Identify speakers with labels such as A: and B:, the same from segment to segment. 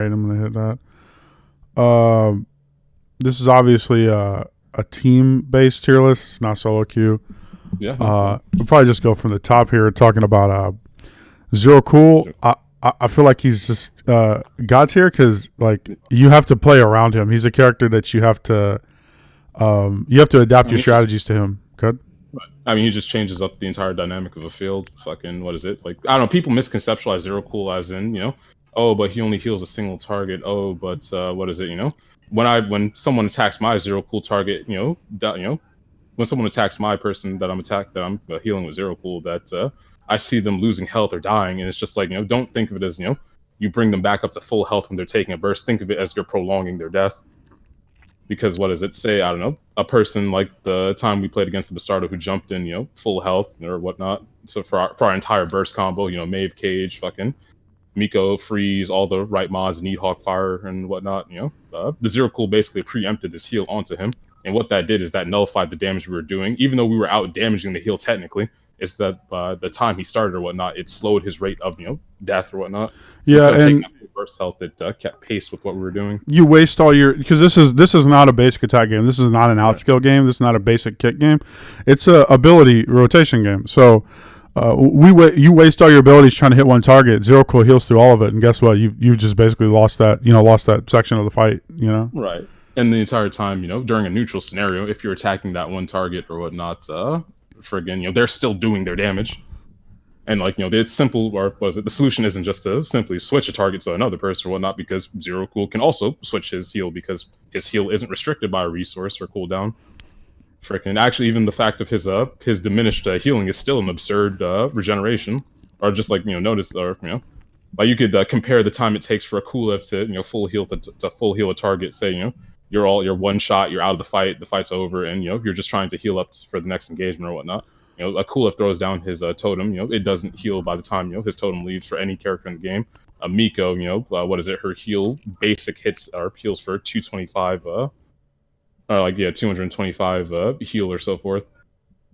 A: Right, I'm gonna hit that. This is obviously a team-based tier list. It's not solo queue.
B: Yeah, no, yeah.
A: We'll probably just go from the top here, talking about Zero Cool. I feel like he's just God tier because like you have to play around him. He's a character that you have to adapt your strategies to him. Good.
B: I mean, he just changes up the entire dynamic of a field. Fucking, what is it? Like, I don't know. People misconceptualize Zero Cool as in, oh, but he only heals a single target. Oh, but what is it? When someone attacks my Zero Cool target, when someone attacks my person that I'm healing with Zero Cool, that I see them losing health or dying, and it's just like, don't think of it as you bring them back up to full health when they're taking a burst. Think of it as you're prolonging their death. Because what does it say? I don't know. A person like the time we played against the Bastardo who jumped in, full health or whatnot. So for our entire burst combo, Mave Cage, fucking Miko, Freeze, all the right mods, Needhawk Fire and whatnot, the Zero Cool basically preempted this heal onto him. And what that did is that nullified the damage we were doing. Even though we were out damaging the heal technically, it's that the time he started or whatnot, it slowed his rate of, death or whatnot. So
A: yeah, and
B: burst health, it kept pace with what we were doing.
A: You waste all your because this is not a basic attack game. This is not an outskill game. This is not a basic kick game. It's a ability rotation game. So you waste all your abilities trying to hit one target. Zero Cool heals through all of it, and guess what? You just basically lost that section of the fight.
B: Right. And the entire time, during a neutral scenario, if you're attacking that one target or whatnot, friggin', they're still doing their damage. And it's simple, or was it? The solution isn't just to simply switch a target to another person or whatnot, because Zero Cool can also switch his heal because his heal isn't restricted by a resource or cooldown. Freaking, actually, even the fact of his diminished healing is still an absurd regeneration, or just notice, or like you could compare the time it takes for a cool to full heal to full heal a target. Say you're one shot, you're out of the fight's over, and you're just trying to heal up for the next engagement or whatnot. A Coolif throws down his totem. It doesn't heal by the time his totem leaves for any character in the game. Miko, what is it? Her heal basic hits or heals for 225, 225 heal or so forth,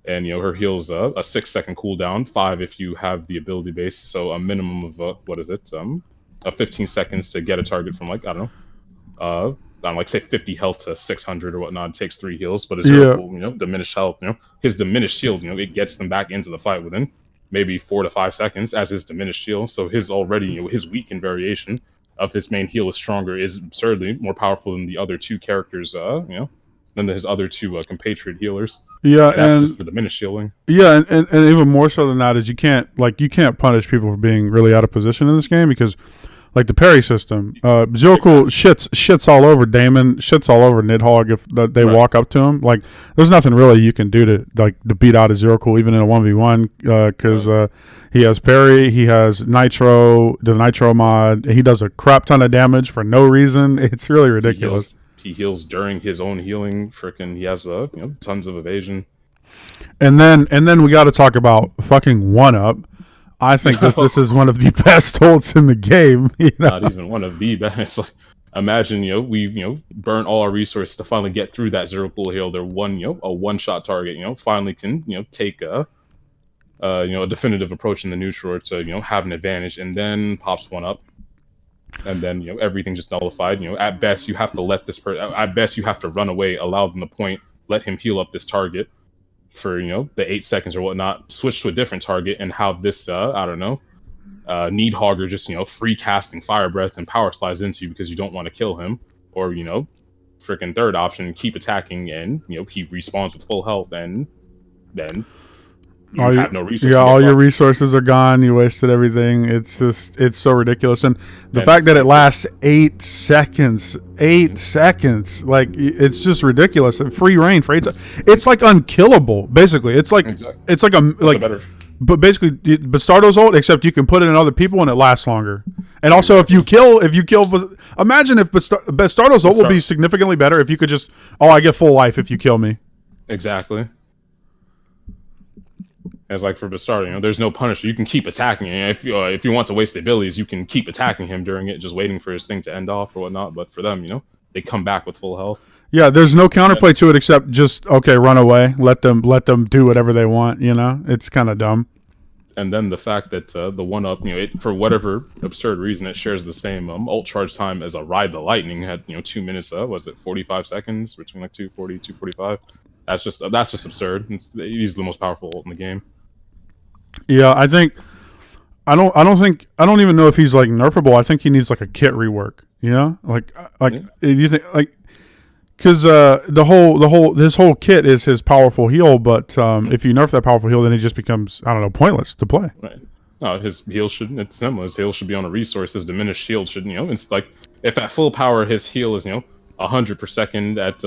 B: and her heals a 6-second cooldown, 5 if you have the ability base. So a minimum of 15 seconds to get a target from I don't know, say 50 health to 600 or whatnot. It takes 3 heals, but it's diminished health. His diminished shield, it gets them back into the fight within maybe 4 to 5 seconds as his diminished shield. So his already, his weakened variation of his main heal is stronger, is absurdly more powerful than the other 2 characters. Than his other 2 compatriot healers.
A: Yeah,
B: and just the diminished shielding.
A: Yeah, and even more so than that is you can't punish people for being really out of position in this game because. Like the parry system, Zero Cool shits all over Daemon, shits all over Nidhogg if they walk up to him. Like, there's nothing really you can do to beat out a Zero Cool even in a 1v1 because he has parry, he has Nitro, the Nitro mod. He does a crap ton of damage for no reason. It's really ridiculous.
B: He heals during his own healing. Frickin', he has tons of evasion.
A: And then we got to talk about fucking 1-Up. I think this is one of the best ults in the game.
B: Not even one of the best. Like, imagine we burn all our resources to finally get through that Zero Cool heal. They're a one-shot target. Finally can take a definitive approach in the neutral to have an advantage, and then pops 1-Up, and then everything just nullified. At best you have to let this at best you have to run away, allow them the point, let him heal up this target for the 8 seconds or whatnot, switch to a different target and have this Needhogger just free casting Fire Breath and Power Slides into you because you don't want to kill him, or freaking third option, keep attacking and he respawns with full health, and then you have no resources.
A: Yeah, all your resources are gone. You wasted everything. It's so ridiculous. And the fact that it lasts 8 seconds, like it's just ridiculous. And free reign for 8 seconds. It's like unkillable, basically. It's like but basically Bastardo's ult, except you can put it in other people and it lasts longer. And also if you kill, imagine if Bastardo's ult would be significantly better if you could just, I get full life if you kill me.
B: Exactly. As like for Bastardo, there's no punisher. You can keep attacking him. If you want to waste the abilities, you can keep attacking him during it, just waiting for his thing to end off or whatnot. But for them, they come back with full health.
A: Yeah, there's no counterplay to it except just run away. Let them do whatever they want. It's kind of dumb.
B: And then the fact that the one up, it, for whatever absurd reason, it shares the same ult charge time as a Ride the Lightning. Had 2 minutes. Was it 45 seconds between like 240, 245? That's just absurd. He's the most powerful ult in the game.
A: Yeah, I think I don't even know if he's like nerfable. I think he needs like a kit rework. You know, like
B: Yeah.
A: you think like because his whole kit is his powerful heal, but if you nerf that powerful heal, then he just becomes, I don't know, pointless to play.
B: Right. No, his heal should. It's similar. His heal should be on a resource. His diminished shield should. It's like if at full power his heal is 100 per second. At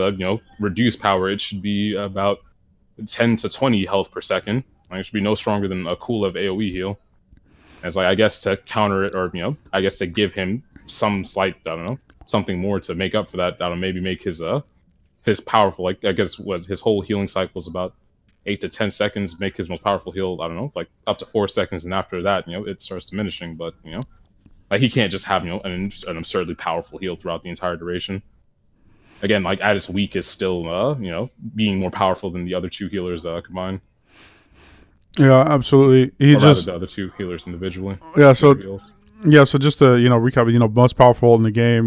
B: reduced power, it should be about 10 to 20 health per second. Like, it should be no stronger than a cool of AOE heal. And it's like, I guess to counter it, or I guess to give him some slight, I don't know, something more to make up for that. I don't know, maybe make his powerful, like, I guess what his whole healing cycle is about 8 to 10 seconds. Make his most powerful heal, I don't know, like up to 4 seconds, and after that, it starts diminishing. But like, he can't just have an absurdly powerful heal throughout the entire duration. Again, like, at its weakest, still being more powerful than the other two healers combined.
A: Yeah, absolutely.
B: Or rather, the other two healers individually.
A: Yeah, so just to recap, most powerful in the game,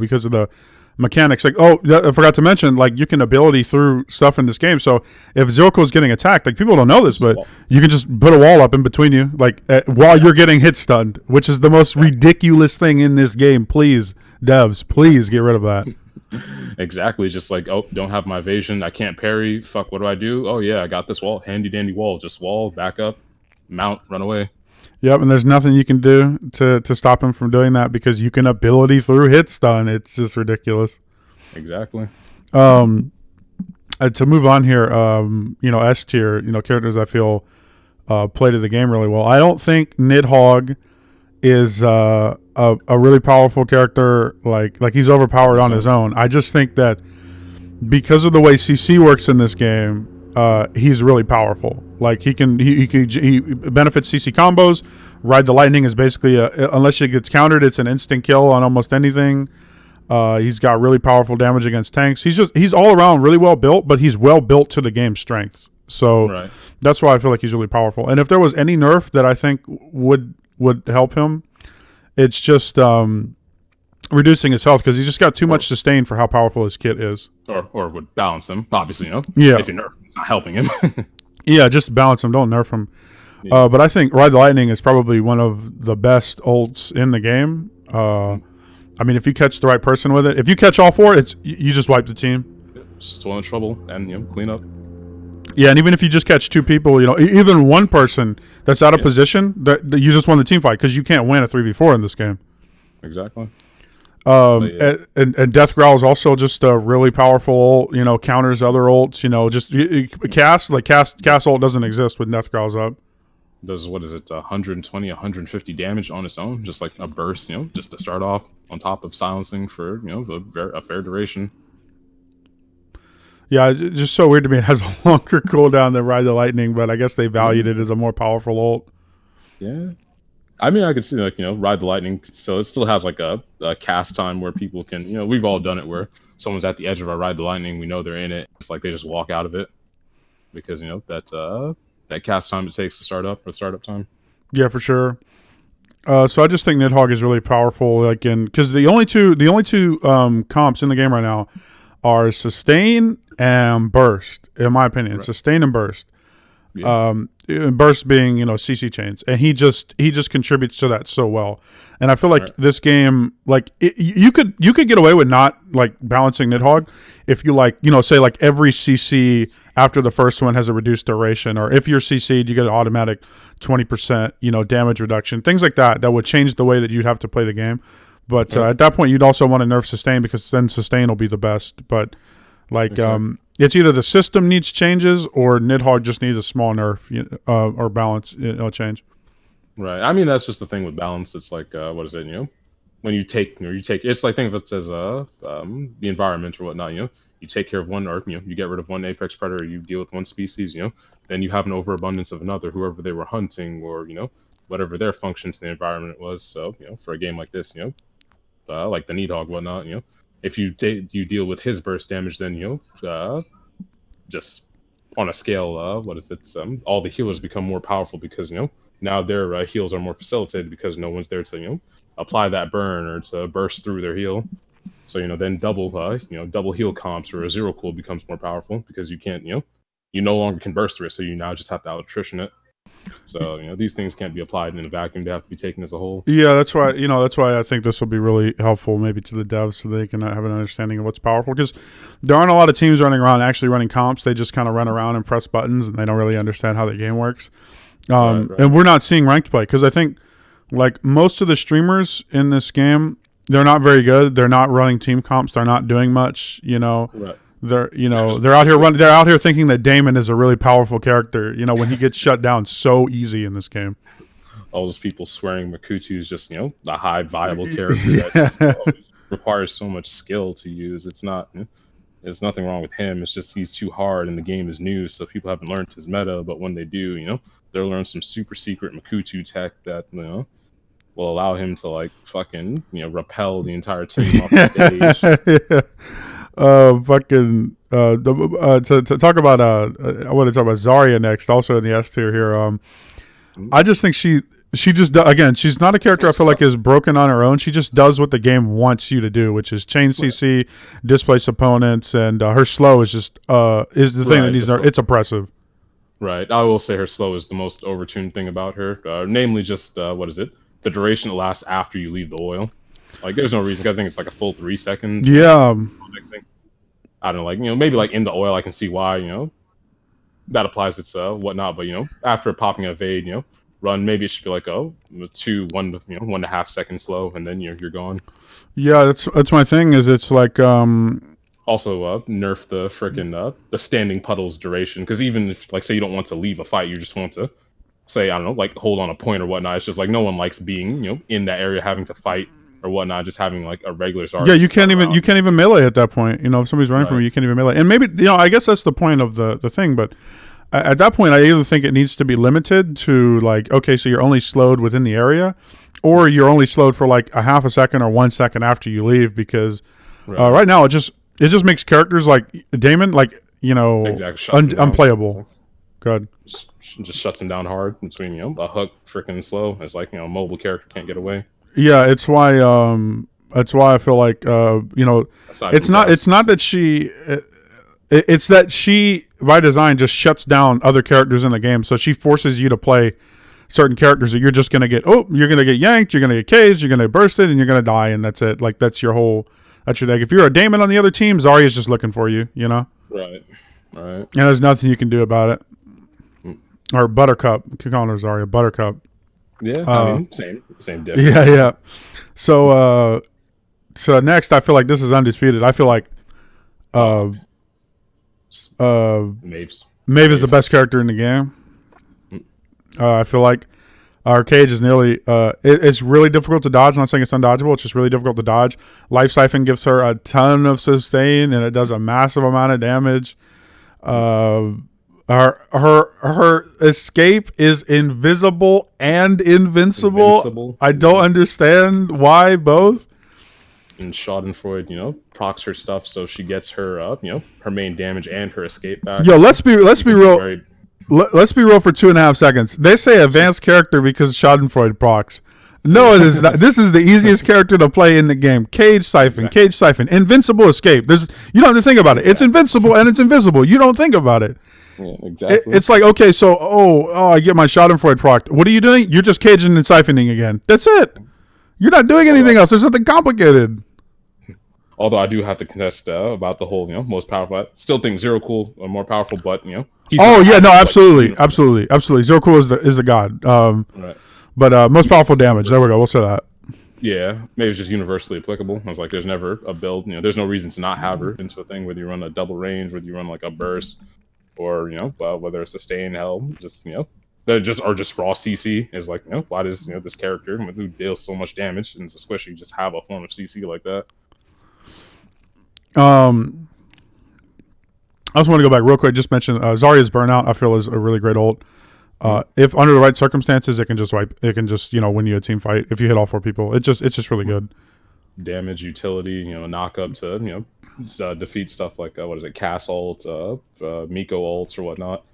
A: because of the mechanics. Like, I forgot to mention, like, you can ability through stuff in this game. So if Zirko is getting attacked, like, people don't know this, but you can just put a wall up in between you, like, while you're getting hit stunned, which is the most ridiculous thing in this game. Please, devs, please get rid of that.
B: Exactly. Just like, oh, don't have my evasion. I can't parry. Fuck, what do I do? Oh yeah, I got this wall. Handy dandy wall. Just wall, back up, mount, run away.
A: Yep, and there's nothing you can do to stop him from doing that because you can ability through hit stun. It's just ridiculous.
B: Exactly.
A: To move on here, S tier, characters I feel play to the game really well. I don't think Nidhogg is a really powerful character. Like he's overpowered on his own. I just think that because of the way CC works in this game, he's really powerful. Like he benefits CC combos. Ride the Lightning is basically unless it gets countered, it's an instant kill on almost anything. He's got really powerful damage against tanks. He's all around really well built, but he's well built to the game's strengths. So that's why I feel like he's really powerful. And if there was any nerf that I think would help him, it's just reducing his health because he's just got too much sustain for how powerful his kit is.
B: Or would balance him, obviously,
A: Yeah.
B: If you nerf him, it's not helping him.
A: Yeah, just balance him, don't nerf him. Yeah. But I think Ride the Lightning is probably one of the best ults in the game. I mean, if you catch the right person with it, if you catch all four, you just wipe the team.
B: Just throw in trouble and clean up.
A: Yeah, and even if you just catch two people, even one person that's out of position, that you just won the team fight because you can't win a 3v4 in this game.
B: Exactly.
A: And Death Growl is also just a really powerful ult, counters other ults, cast ult doesn't exist with Death Growl's up.
B: Does, 120, 150 damage on its own, just like a burst, just to start off, on top of silencing for, a fair duration.
A: Yeah, it's just so weird to me. It has a longer cooldown than Ride the Lightning, but I guess they valued it as a more powerful ult.
B: Yeah. I mean, I could see, Ride the Lightning, so it still has, like, a cast time where people can, we've all done it, where someone's at the edge of our Ride the Lightning, we know they're in it, it's like they just walk out of it, because, that cast time it takes to start up, or startup time.
A: Yeah, for sure. So I just think Nidhogg is really powerful, because the only two comps in the game right now are Sustain and Burst, in my opinion. Right. Sustain and Burst. Yeah. Burst being CC chains, and he just contributes to that so well. And I feel like this game, like you could get away with not like balancing Nidhogg if you say like every CC after the first one has a reduced duration, or if you're CC'd you get an automatic 20% damage reduction, things like that would change the way that you'd have to play the game. But at that point you'd also want to nerf Sustain because then Sustain will be the best. But like it's either the system needs changes or Nidhogg just needs a small nerf or balance change. Right.
B: I mean, that's just the thing with balance. It's like, what is it, when you take, it's like, think of it as the environment or whatnot, you take care of one, or, you get rid of one apex predator, you deal with one species, then you have an overabundance of another, whoever they were hunting, or, whatever their function to the environment was. So, for a game like this, like the Nidhogg, whatnot, if you deal with his burst damage, then just on a scale, all the healers become more powerful because now their heals are more facilitated because no one's there to apply that burn or to burst through their heal. So then double heal comps or a zero cool becomes more powerful because you can't you no longer can burst through it, so you now just have to out attrition it. So these things can't be applied in a vacuum; they have to be taken as a whole.
A: Yeah, that's why I think this will be really helpful, maybe to the devs, so they can have an understanding of what's powerful. Because there aren't a lot of teams running around actually running comps. They just kind of run around and press buttons, and they don't really understand how the game works.
B: Right.
A: And we're not seeing ranked play because I think like most of the streamers in this game, they're not very good. They're not running team comps. They're not doing much.
B: Right.
A: They're out here running. They're out here thinking that Daemon is a really powerful character. When he gets shut down so easy in this game.
B: All those people swearing Makutu is just the high viable character that requires so much skill to use. It's not. There's nothing wrong with him. It's just he's too hard, and the game is new, so people haven't learned his meta. But when they do, they'll learn some super secret Makutu tech that will allow him to like fucking repel the entire team off the stage.
A: To talk about I want to talk about Zarya next, also in the S tier here. I just think she just again, she's not a character I feel like is broken on her own. She just does what the game wants you to do, which is chain CC, displace opponents, and her slow is just is the thing that needs. It's oppressive.
B: Right. I will say her slow is the most overtuned thing about her, namely just what is it? The duration it lasts after you leave the oil. Like, there's no reason. I think it's like a full 3 seconds.
A: Yeah.
B: Next thing. I don't know, like maybe like in the oil, I can see why that applies. It's whatnot, but after popping a evade, run, maybe it should be like 1.5 seconds slow, and then you're gone.
A: Yeah, that's my thing. Is it's like
B: also nerf the frickin' the standing puddles duration, because even if like say you don't want to leave a fight, you just want to say I don't know like hold on a point or whatnot. It's just like no one likes being in that area having to fight or whatnot, just having like a regular Zarya.
A: Yeah, you can't even melee at that point. If somebody's running from you, you can't even melee. And maybe I guess that's the point of the thing. But at that point, I either think it needs to be limited to like, okay, so you're only slowed within the area, or you're only slowed for like a half a second or 1 second after you leave. Because right now it just makes characters like Daemon like unplayable. Good.
B: Just shuts him down hard between a hook, freaking slow. It's like a mobile character can't get away.
A: Yeah, it's why I feel like it's not that she it's that she by design just shuts down other characters in the game, so she forces you to play certain characters that you're just gonna get yanked, you're gonna get caged, you're gonna get bursted, and you're gonna die, and that's it. Like that's your thing. If you're a Daemon on the other team, Zarya's just looking for you,
B: Right. And
A: there's nothing you can do about it. Or Buttercup, keep calling her Zarya, Buttercup.
B: Yeah, I mean, same difference.
A: Yeah. So next, I feel like this is undisputed. I feel like Maeve is the best character in the game. I feel like our cage is nearly. It's really difficult to dodge. I'm not saying it's undodgeable. It's just really difficult to dodge. Life Siphon gives her a ton of sustain, and it does a massive amount of damage. Her escape is invisible and invincible. I don't understand why both.
B: And Schadenfreude, procs her stuff so she gets her her main damage and her escape back.
A: Yo, let's be real. Let's be real for 2.5 seconds. They say advanced character because Schadenfreude procs. No, it is not. This is the easiest character to play in the game. Cage Siphon, invincible escape. You don't have to think about it. It's invincible and it's invisible. You don't think about it.
B: Yeah, exactly.
A: It's like, okay, so I get my Schadenfreude proc. What are you doing? You're just caging and siphoning again. That's it. You're not doing anything else. There's nothing complicated.
B: Although I do have to contest about the whole, most powerful. I still think Zero Cool are more powerful, but
A: absolutely. Zero Cool is the god.
B: Right.
A: But most powerful damage. There we go. We'll say that.
B: Yeah, maybe it's just universally applicable. I was like, there's never a build. There's no reason to not have her into a thing. Whether you run a double range, whether you run like a burst, or whether it's a stay in hell, just that just raw CC is like why does this character who deals so much damage and it's a squishy just have a form of CC like that?
A: I just want to go back real quick. Just mention Zarya's burnout. I feel is a really great ult. If under the right circumstances, it can just win you a team fight if you hit all 4 people. It's just really good.
B: Damage, utility, knock up to defeat stuff like cast ult, Miko ults or whatnot.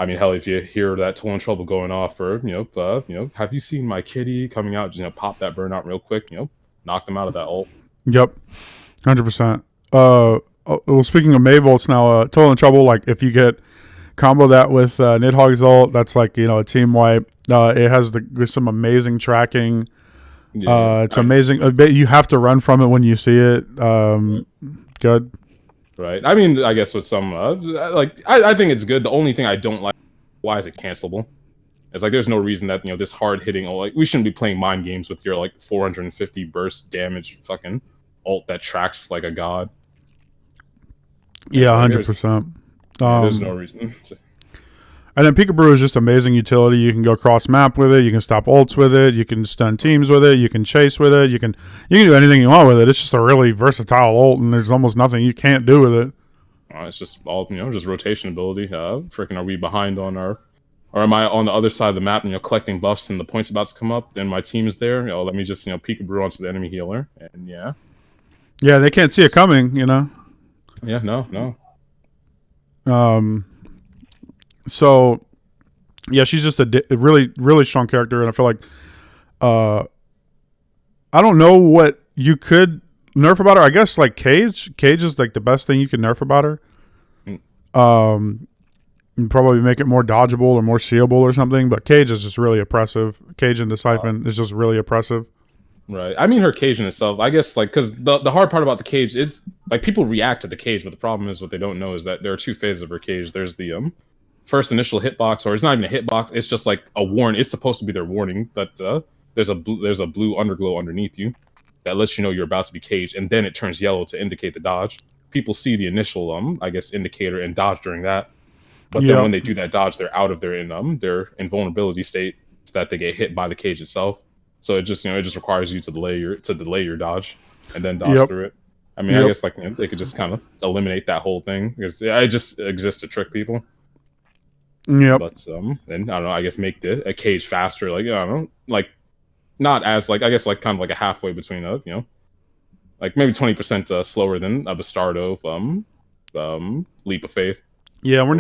B: I mean, hell, if you hear that toll and trouble going off, or have you seen my kitty coming out? Just pop that burnout real quick. Knock them out of that ult.
A: Yep, 100%. Well, speaking of Mayvolts now, Total and Trouble. Like if you get combo that with Nidhogg's ult, that's like a team wipe. It has some amazing tracking.
B: Yeah,
A: It's amazing. You have to run from it when you see it. Good.
B: Right. I mean, I guess with some I think it's good. The only thing I don't like, why is it cancelable? It's like there's no reason that this hard hitting ult, we shouldn't be playing mind games with your like 450 burst damage fucking ult that tracks like a god.
A: Yeah, 100%.
B: There's no reason.
A: And then Peekaboo is just amazing utility. You can go cross map with it. You can stop ults with it. You can stun teams with it. You can chase with it. You can do anything you want with it. It's just a really versatile ult, and there's almost nothing you can't do with it.
B: It's just all just rotation ability. Freaking, are we behind on our, or am I on the other side of the map and collecting buffs and the points about to come up and my team is there? Let me just Peekaboo onto the enemy healer and
A: yeah, they can't see it coming.
B: Yeah, no.
A: So, yeah, she's just a really, really strong character, and I feel like, I don't know what you could nerf about her. I guess like Cage is like the best thing you can nerf about her. And probably make it more dodgeable or more seeable or something. But Cage is just really oppressive. Cage into Siphon is just really oppressive.
B: Right. I mean, her cage in itself, I guess, like, because the hard part about the cage is, like, people react to the cage, but the problem is what they don't know is that there are two phases of her cage. There's the first initial hitbox, or it's not even a hitbox. It's just like a warning. It's supposed to be their warning that there's a blue underglow underneath you that lets you know you're about to be caged, and then it turns yellow to indicate the dodge. People see the initial I guess indicator and dodge during that, but then when they do that dodge, they're out of their invulnerability state, so that they get hit by the cage itself. So it just requires you to delay your dodge and then dodge through it. I mean, I guess like they could just kind of eliminate that whole thing because it just exists to trick people.
A: Yep.
B: But then I don't know. I guess make a cage faster. Like I don't know, like not as like I guess like kind of like a halfway between like maybe 20% slower than a Bastardo Leap of Faith.
A: Yeah, we're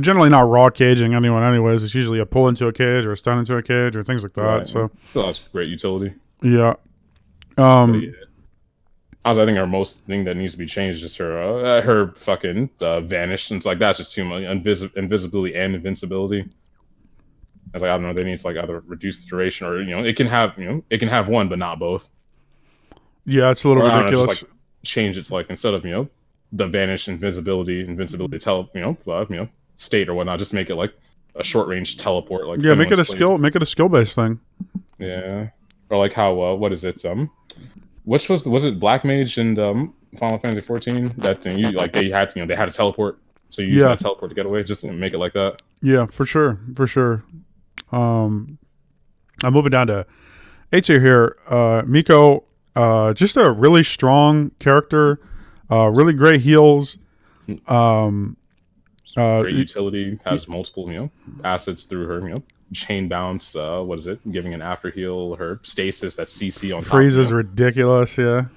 A: generally not raw caging anyone anyways. It's usually a pull into a cage or a stun into a cage or things like that. Right. So
B: still has great utility.
A: Yeah.
B: I think our most thing that needs to be changed is her fucking vanish. And it's like that's just too much invisibility and invincibility. It's like I don't know. They need to like either reduce the duration or it can have one but not both.
A: Yeah, it's a little ridiculous.
B: Know, just, like, change it to like instead of the vanish invincibility state or whatnot, just make it like a short range teleport. Like
A: make it a skill based thing.
B: Yeah, or like how what is it which was it Black Mage and Final Fantasy 14 that thing you like they had they had a teleport, so you use that teleport to get away. Just make it like that.
A: Yeah, for sure. I'm moving down to A tier here. Miko, just a really strong character. Really great heals.
B: Great utility, has multiple assets through her chain bounce, what is it, giving an after heal, her stasis, that CC on top.
A: Freeze is ridiculous. Yeah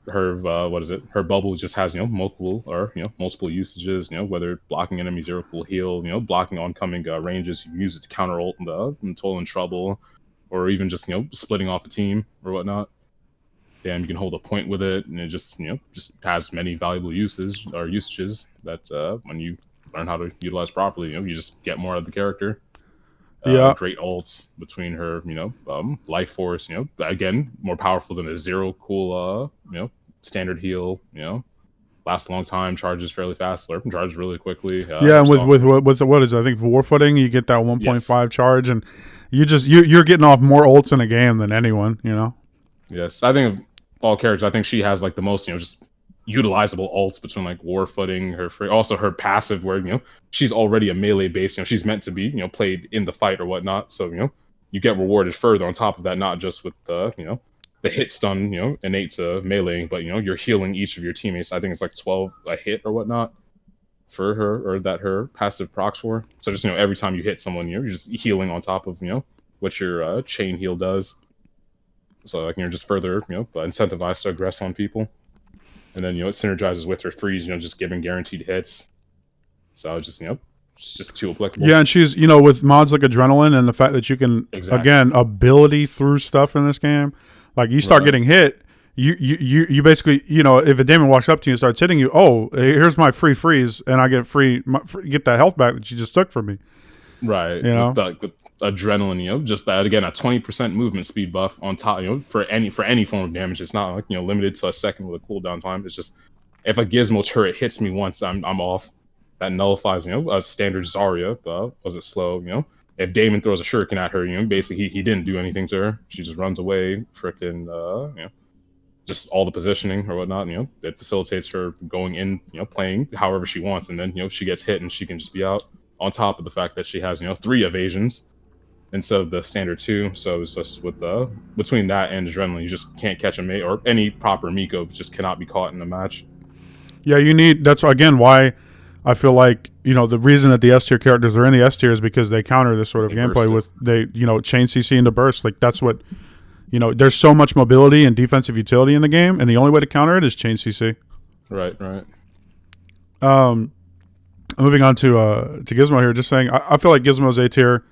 B: Her what is it, her bubble just has multiple usages, whether blocking enemy zero cool heal, blocking oncoming ranges. You can use it to counter ult and Toll and Trouble, or even just splitting off a team or whatnot. Damn, you can hold a point with it, and it just has many valuable usages that when you learn how to utilize properly, you just get more out of the character. Great ults between her, life force, again, more powerful than a zero cool, standard heal, lasts a long time, charges fairly fast, Slurp and charges really quickly.
A: And with what is it? I think War Footing, you get that 1.5 charge, and you're getting off more ults in a game than anyone,
B: Yes, I think of all characters, I think she has like the most, just utilizable ults between like War Footing, also her passive where she's already a melee base, she's meant to be played in the fight or whatnot, so you get rewarded further on top of that, not just with the the hit stun innate to meleeing, but you're healing each of your teammates. I think it's like 12 a hit or whatnot for her, or that her passive procs for. So just every time you hit someone, you're just healing on top of what your chain heal does. So like you're just further incentivized to aggress on people. And then it synergizes with her freeze, just giving guaranteed hits. So just It's just too applicable.
A: Yeah, and she's with mods like Adrenaline and the fact that you can
B: Exactly.
A: again ability through stuff in this game, like you start
B: Right.
A: getting hit. You basically if a Daemon walks up to you and starts hitting you, oh, here's my free freeze, and I get get that health back that you just took from me.
B: Right.
A: You
B: With
A: know.
B: the with adrenaline, just that again, a 20% movement speed buff on top, for any form of damage. It's not like, limited to a second with a cooldown time. It's just if a gizmo turret hits me once, I'm off. That nullifies, a standard Zarya, was it slow, If Damon throws a shuriken at her, basically he didn't do anything to her. She just runs away, frickin' just all the positioning or whatnot, it facilitates her going in, playing however she wants, and then she gets hit and she can just be out. On top of the fact that she has 3 evasions instead of the standard 2, so it's just with between that and adrenaline, you just can't catch a mate or any proper Miko just cannot be caught in a match.
A: Yeah, you need. That's again why I feel like the reason that the S tier characters are in the S tier is because they counter this sort of
B: They burst
A: gameplay
B: it.
A: with chain CC into burst. Like that's what There's so much mobility and defensive utility in the game, and the only way to counter it is chain CC.
B: Right, right.
A: Um, moving on to Gizmo here, just saying I feel like Gizmo's A tier.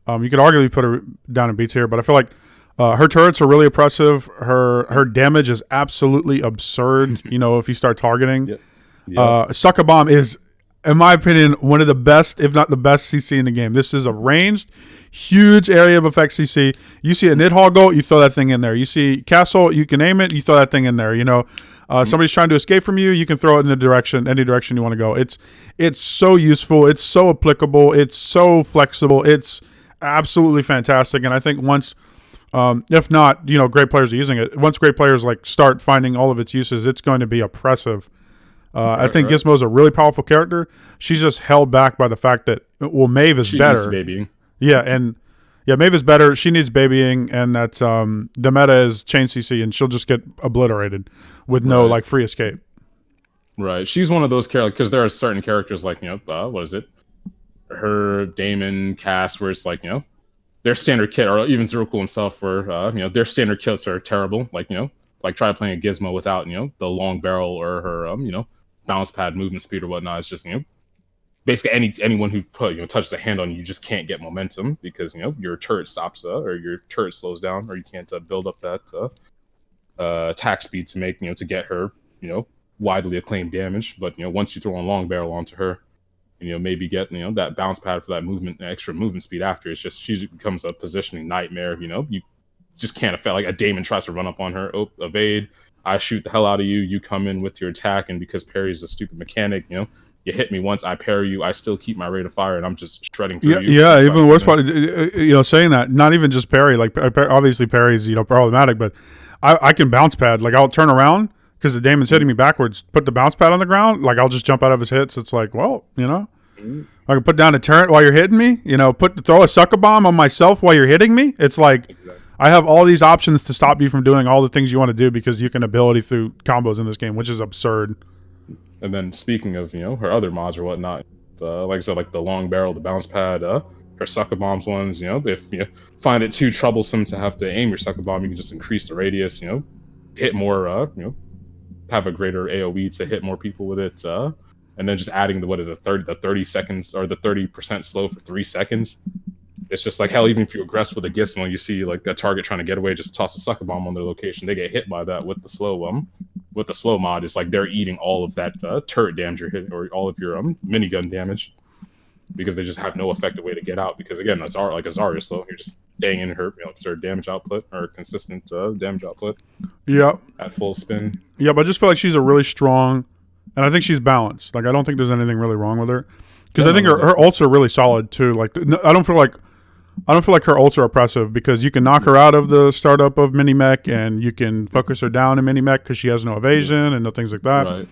A: You could arguably put her down in B tier, but I feel like her turrets are really oppressive. Her damage is absolutely absurd. If you start targeting,
B: Yep. Yep.
A: Sucker Bomb is, in my opinion, one of the best, if not the best CC in the game. This is a ranged, huge area of effect CC. You see a Nidhoggle, you throw that thing in there. You see Castle, you can aim it, you throw that thing in there. Somebody's trying to escape from you, you can throw it in any direction you want to go. It's so useful. It's so applicable. It's so flexible. It's absolutely fantastic. And I think once, if not, great players are using it. Once great players start finding all of its uses, it's going to be oppressive. I think
B: Right.
A: Gizmo's a really powerful character. She's just held back by the fact that Maeve is
B: She needs
A: better.
B: babying.
A: Yeah, Maeve is better. She needs babying, and that's the meta is chain CC, and she'll just get obliterated with no
B: Right.
A: free escape.
B: Right. She's one of those characters because there are certain characters like what is it? Her Daemon Cass, where it's like their standard kit, or even Zero Cool himself, where their standard kits are terrible. Like try playing a Gizmo without the long barrel or her bounce pad movement speed or whatnot. It's just basically anyone who touches a hand on you just can't get momentum because your turret stops or your turret slows down or you can't build up that attack speed to make to get her widely acclaimed damage. But once you throw a long barrel onto her, maybe get that bounce pad for that movement, extra movement speed after. It's just she becomes a positioning nightmare. You just can't affect. Like a Daemon tries to run up on her, evade. I shoot the hell out of you. You come in with your attack, and because parry is a stupid mechanic, you hit me once, I parry you. I still keep my rate of fire, and I'm just shredding through
A: Yeah,
B: you.
A: yeah. Even the worst part, saying that, not even just parry. Like obviously parry's problematic, but I can bounce pad. Like I'll turn around because the Daemon's hitting me backwards. Put the bounce pad on the ground. Like I'll just jump out of his hits. It's like, well, I can put down a turret while you're hitting me. Throw a sucker bomb on myself while you're hitting me. It's like
B: Exactly.
A: I have all these options to stop you from doing all the things you want to do because you can ability through combos in this game, which is absurd.
B: And then speaking of her other mods or whatnot, like I said, like the long barrel, the bounce pad, her sucker bombs ones. If you find it too troublesome to have to aim your sucker bomb, you can just increase the radius. Hit more. Have a greater AOE to hit more people with it. And then just adding the 30 seconds or the 30% slow for 3 seconds. It's just like hell. Even if you aggress with a Gizmo, you see like a target trying to get away, just toss a sucker bomb on their location. They get hit by that with the slow mod. It's like they're eating all of that turret damage you're hitting, or all of your minigun damage, because they just have no effective way to get out. Because again, that's like a Zarya slow. You're just staying in her absurd damage output or consistent damage output
A: Yeah,
B: at full spin.
A: yeah. But I just feel like she's a really strong, and I think she's balanced. Like I don't think there's anything really wrong with her because
B: Yeah,
A: I think
B: no,
A: her ults are really solid too. Like I don't feel like her ults are oppressive because you can knock her out of the startup of mini mech and you can focus her down in mini mech because she has no evasion and no things like that.
B: Right.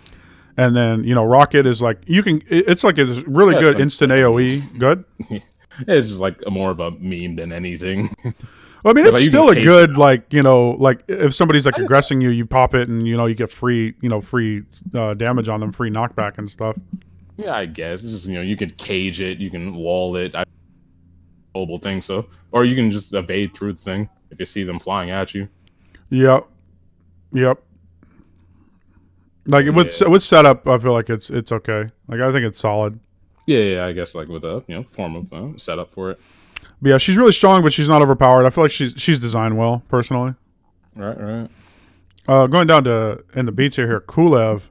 A: And then Rocket is like it's like it's really
B: Yeah,
A: good instant AOE. Good.
B: It's just like more of a meme than anything.
A: Well, I mean, it's
B: Like, you
A: still
B: can
A: a
B: cage
A: good like if somebody's like aggressing you, you pop it and you get free damage on them, free knockback and stuff.
B: Yeah, I guess it's just you can cage it, you can wall it. Mobile thing, so or you can just evade through the thing if you see them flying at you.
A: Yep. Yep. Like
B: Yeah.
A: with setup, I feel like it's okay. Like I think it's solid.
B: Yeah, I guess like with a form of setup for it.
A: But yeah, she's really strong, but she's not overpowered. I feel like she's designed well, personally.
B: Right, right.
A: Going down to in the B tier here, Kulev.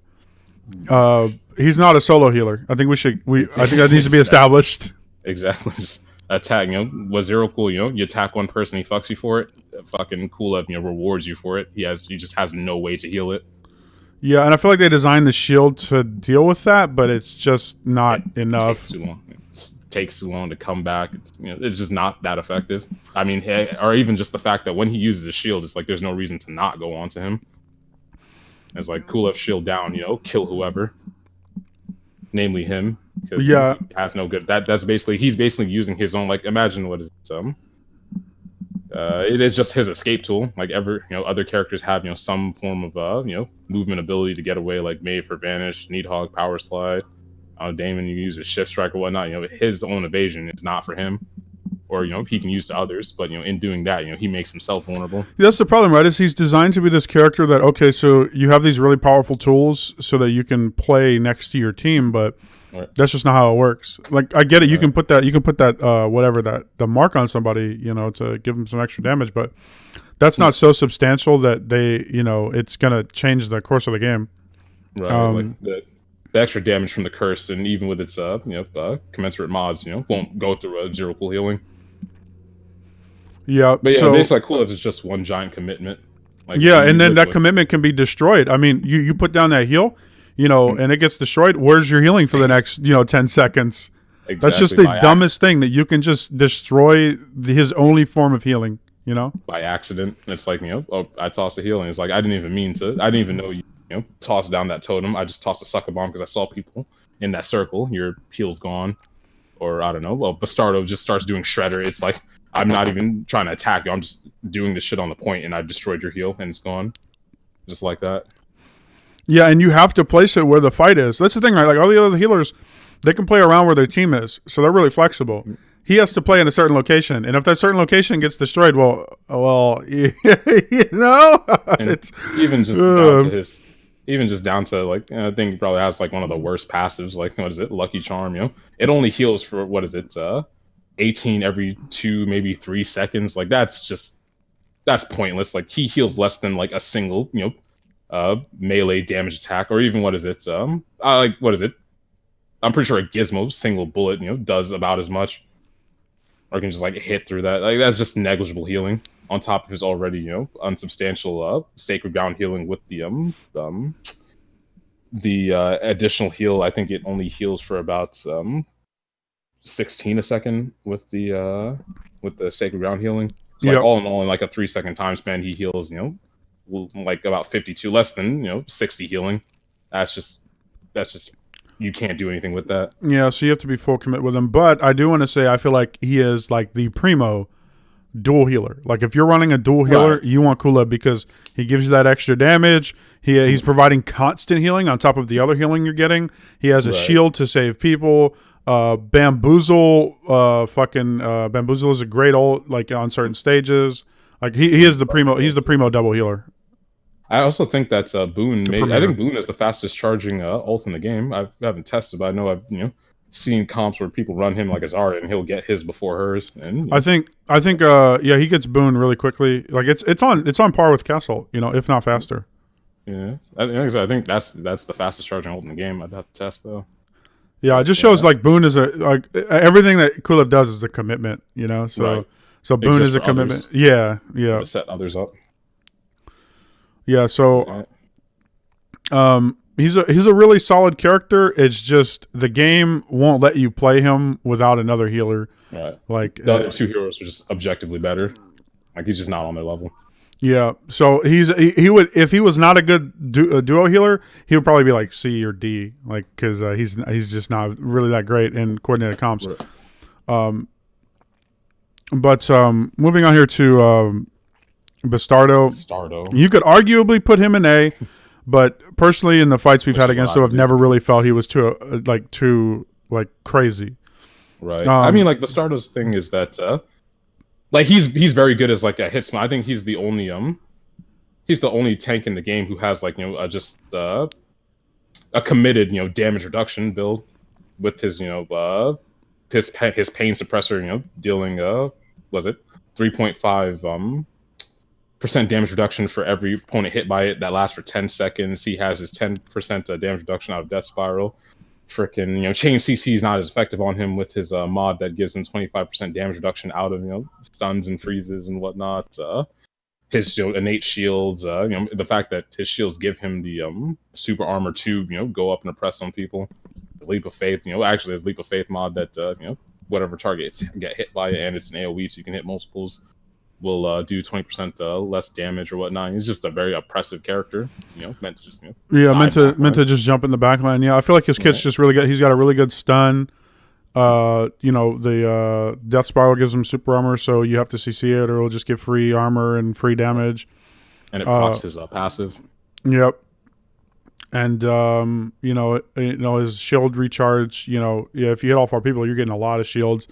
A: He's not a solo healer. I think I think that needs to be established.
B: Exactly. Just attack. Was zero cool? You attack one person, he fucks you for it. Fucking Kulev, rewards you for it. He just has no way to heal it.
A: Yeah, and I feel like they designed the shield to deal with that, but it's just not enough.
B: Takes too long. It takes too long to come back. It's just not that effective. I mean, or even just the fact that when he uses the shield, it's like there's no reason to not go on to him. It's like Kulev shield down, kill whoever, namely him, because he has no good. That's basically he's basically using his own, like, imagine what is it, it is just his escape tool. Like other characters have some form of movement ability to get away, like Mave for Vanish, Needhog, Power Slide. Daemon, you use a Shift Strike or whatnot. His own evasion is not for him, or he can use to others. But in doing that, he makes himself vulnerable.
A: That's the problem, right? Is he's designed to be this character that, okay, so you have these really powerful tools so that you can play next to your team, but that's just not how it works. Like, I get it. You can put that whatever the mark on somebody, to give them some extra damage, but that's not so substantial that they, it's gonna change the course of the game.
B: Right. Like the extra damage from the curse, and even with its commensurate mods, won't go through a zero cool healing.
A: Yeah,
B: but yeah, basically Kulev is just one giant commitment.
A: Like, yeah, and then that commitment can be destroyed. I mean, you put down that heal, and it gets destroyed. Where's your healing for the next 10 seconds? Exactly. That's just the dumbest thing, that you can just destroy his only form of healing.
B: By accident. It's like I tossed a healing. It's like I didn't even know you toss down that totem. I just tossed a sucker bomb because I saw people in that circle. Your heal's gone. Or I don't know. Well, Bastardo just starts doing Shredder. It's like I'm not even trying to attack you. I'm just doing the shit on the point, and I've destroyed your heal, and it's gone. Just like that.
A: Yeah, and you have to place it where the fight is. That's the thing, right? Like, all the other healers, they can play around where their team is, so they're really flexible. He has to play in a certain location, and if that certain location gets destroyed, well,
B: it's even just down to his. Even just down to, like, I think he probably has like one of the worst passives. Like, what is it? Lucky Charm. It only heals for 18 every 2, maybe 3 seconds. Like, that's pointless. Like, he heals less than like a single melee damage attack, or even what is it? I'm pretty sure a Gizmo single bullet does about as much, or can just like hit through that. Like, that's just negligible healing on top of his already unsubstantial sacred ground healing with the additional heal. I think it only heals for about 16 a second with the sacred ground healing. So like all in all, in like a 3-second time span, he heals like about 52, less than 60 healing. That's just you can't do anything with that.
A: Yeah, so you have to be full commit with him. But I do want to say, I feel like he is like the primo dual healer. Like, if you're running a dual healer, you want Kulev because he gives you that extra damage. He's providing constant healing on top of the other healing you're getting. He has a shield to save people. Bamboozle, Bamboozle is a great ult, like, on certain stages. Like, he is the primo. He's the primo double healer.
B: I also think that Boone. I think Boone is the fastest charging ult in the game. I haven't tested, but I know I've seen comps where people run him like a Zarya, and he'll get his before hers. And
A: I think he gets Boone really quickly. Like, it's on par with Castle, if not faster.
B: Yeah, I think that's the fastest charging ult in the game. I'd have to test though.
A: Yeah, it just shows like Boone is everything that Kulev does is a commitment, So so Boone is a commitment. Others. Yeah.
B: To set others up.
A: Yeah, so he's a really solid character. It's just the game won't let you play him without another healer.
B: Right.
A: Like,
B: the other two heroes are just objectively better. Like, he's just not on their level.
A: Yeah, so he would, if he was not a good duo healer, he would probably be like C or D, like, because he's just not really that great in coordinated comps. Right. But moving on here to Bastardo. You could arguably put him in A, but personally, in the fights we've had against him, I've never really felt he was too crazy.
B: Right. I mean, like, Bastardo's thing is that like, he's very good as like a hitsman. I think he's the only tank in the game who has like just a committed damage reduction build with his his pain suppressor, dealing was it 3.5 percent damage reduction for every opponent hit by it. That lasts for 10 seconds. He has his 10% damage reduction out of Death Spiral. Freaking, Chain CC is not as effective on him with his mod that gives him 25% damage reduction out of stuns and freezes and whatnot. His innate shields, the fact that his shields give him the super armor to go up and oppress on people. The Leap of Faith, actually his Leap of Faith mod that whatever targets get hit by it, and it's an AOE, so you can hit multiples, will do 20% less damage or whatnot. He's just a very oppressive character, meant to just
A: meant to just jump in the backline. Yeah, I feel like his kit's just really good. He's got a really good stun. The Death Spiral gives him super armor, so you have to CC it, or it'll just get free armor and free damage.
B: And it procs his passive.
A: Yep. And his shield recharge. If you hit all 4 people, you're getting a lot of shields.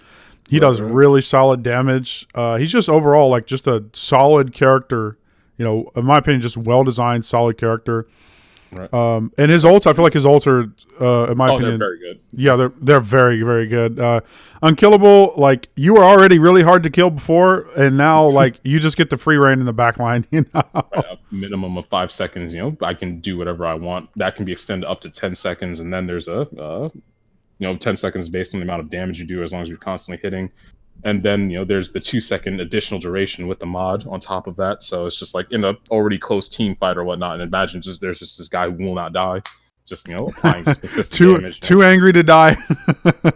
A: He does really solid damage. He's just overall like just a solid character. In my opinion, just well designed, solid character. Right. And his ults, I feel like his ults are, in my opinion,
B: they're very good.
A: Yeah, they're very, very good. Unkillable, like you were already really hard to kill before, and now like you just get the free reign in the back line.
B: Right, a minimum of 5 seconds. I can do whatever I want. That can be extended up to 10 seconds, and then there's a 10 seconds based on the amount of damage you do, as long as you're constantly hitting. And then, there's the 2-second additional duration with the mod on top of that. So it's just like in a already close team fight or whatnot. And imagine there's just this guy who will not die. Just, applying
A: too
B: damage.
A: Too angry to die.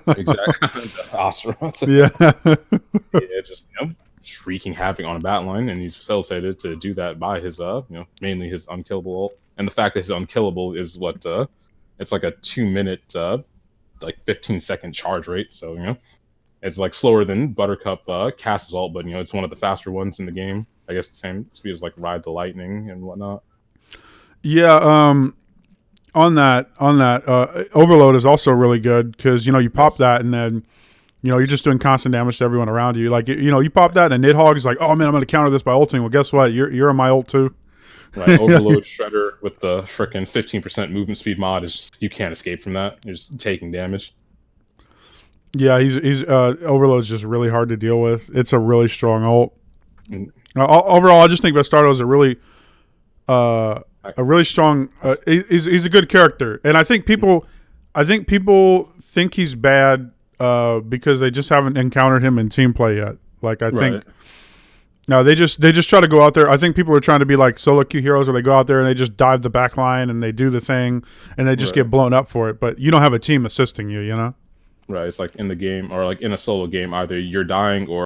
B: Exactly. Ocelot.
A: Yeah.
B: Yeah, just, wreaking havoc on a bat line. And he's facilitated to do that by his, mainly his unkillable ult. And the fact that he's unkillable is what, it's like a 2-minute, like 15-second charge rate. So, it's like slower than Buttercup Cass's ult, but it's one of the faster ones in the game. I guess the same speed as like Ride the Lightning and whatnot.
A: Yeah, on that, Overload is also really good because you pop that and then you're just doing constant damage to everyone around you. Like you pop that and Nidhogg is like, oh man, I'm gonna counter this by ulting. Well, guess what? You're on my ult too.
B: Right, Overload Shredder with the frickin' 15% movement speed mod is just, you can't escape from that. You're just taking damage.
A: Yeah, he's Overload's just really hard to deal with. It's a really strong ult. Overall, I just think Bastardo is a really strong. He's a good character, and I think people think he's bad because they just haven't encountered him in team play yet. Like I think. No, they just try to go out there. I think people are trying to be like solo queue heroes where they go out there and they just dive the back line and they do the thing and they just get blown up for it. But you don't have a team assisting you,
B: Right, it's like in the game or like in a solo game, either you're dying or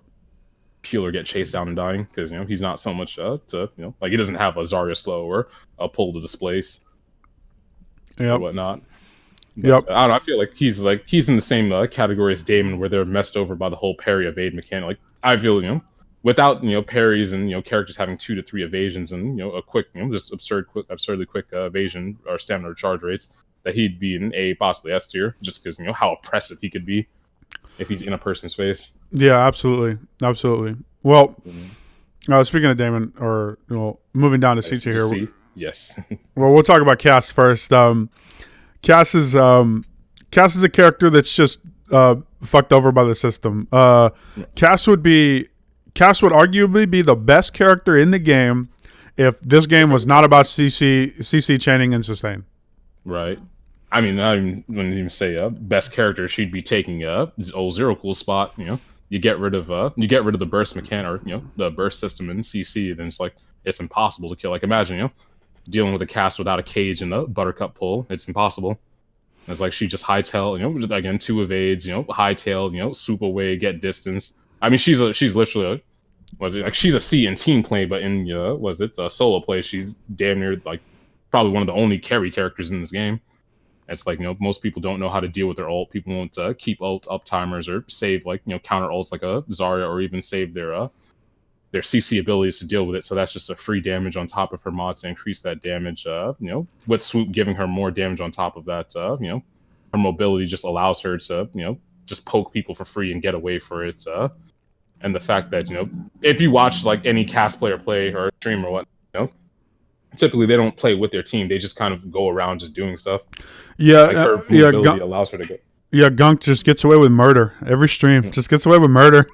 B: healer get chased down and dying because he's not so much like he doesn't have a Zarya slow or a pull to displace or whatnot. But, I don't know. I feel like he's in the same category as Daemon, where they're messed over by the whole parry evade mechanic. Like I feel without parries and characters having 2 to 3 evasions and a quick just absurdly quick evasion or stamina charge rates, that he'd be in A, possibly S tier, just because how oppressive he could be if he's in a person's face.
A: Yeah, absolutely. Well, speaking of Daemon, or moving down to C tier here.
B: Yes.
A: Well, we'll talk about Cass first. Cass is a character that's just fucked over by the system. Cass would arguably be the best character in the game if this game was not about CC chaining and sustain.
B: Right. I mean, I wouldn't even say best character. She'd be taking this old Zero Cool spot. You get rid of the burst mechanic or the burst system in CC. Then it's impossible to kill. Like imagine dealing with a Cass without a cage and a Buttercup pull. It's impossible. It's like she just hightail. Again 2 evades. Hightail. Swoop away, get distance. I mean, she's literally she's a C in team play, but in solo play, she's damn near like probably one of the only carry characters in this game. It's like most people don't know how to deal with their ult. People won't keep ult up timers or save counter ults like a Zarya, or even save their CC abilities to deal with it. So that's just a free damage on top of her mods to increase that damage. With Swoop giving her more damage on top of that. Her mobility just allows her to just poke people for free and get away for it. And the fact that if you watch like any Cass player play or stream or what, typically they don't play with their team. They just kind of go around just doing stuff.
A: Yeah,
B: like her mobility allows her to go.
A: Yeah, Gunk just gets away with murder every stream. Just gets away with murder.